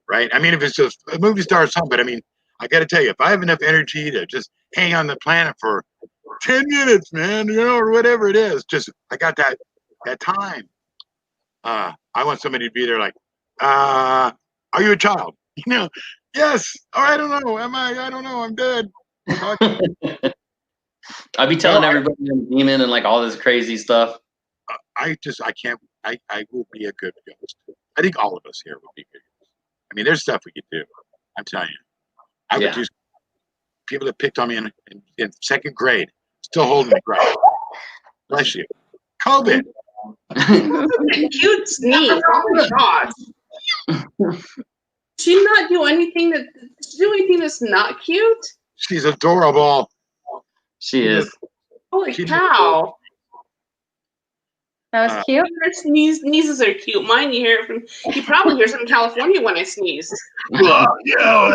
Right? I mean, if it's just a movie star or something, but I mean, I got to tell you, if I have enough energy to just hang on the planet for 10 minutes, man, you know, or whatever it is, just I got that time. I want somebody to be there like, are you a child? You know, yes. Oh, I don't know. Am I? I don't know. I'm dead. I'll be telling everybody I'm a demon and like all this crazy stuff. I can't. I will be a good ghost. I think all of us here would be good ghosts. I mean, there's stuff we could do. I'm telling you. I would do. People that picked on me in second grade still holding me right. Bless you. COVID. Cute sneeze. Oh my gosh. She not do anything that's not cute? She's adorable. She is. Holy She's cow. That was cute. Her sneezes are cute. Mine, you hear it from, you probably hear some in California when I sneeze. Like, oh,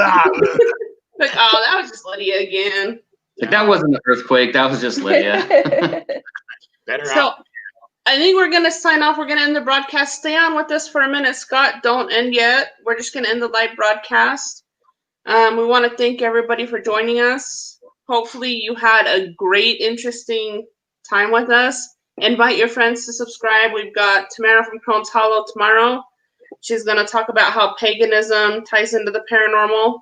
that was just Lydia again. Like, that wasn't an earthquake. That was just Lydia. Better So out. I think we're going to sign off. We're going to end the broadcast. Stay on with us for a minute, Scott. Don't end yet. We're just going to end the live broadcast. We want to thank everybody for joining us. Hopefully you had a great, interesting time with us. Invite your friends to subscribe. We've got Tamara from Crohn's Hollow tomorrow. She's going to talk about how paganism ties into the paranormal.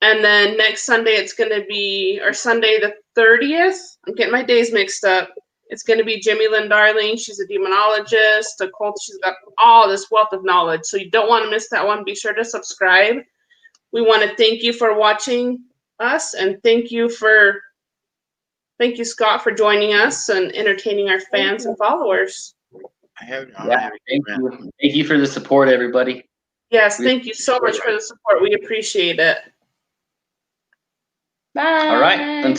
And then next Sunday, it's going to be, or Sunday the 30th. I'm getting my days mixed up. It's going to be Jimmy Lynn Darling. She's a demonologist, a cult. She's got all this wealth of knowledge. So you don't want to miss that one. Be sure to subscribe. We want to thank you for watching us, and thank you, Scott, for joining us and entertaining our fans and followers. Thank you for the support, everybody. Yes, thank you so much for the support. We appreciate it. Bye. All right. Until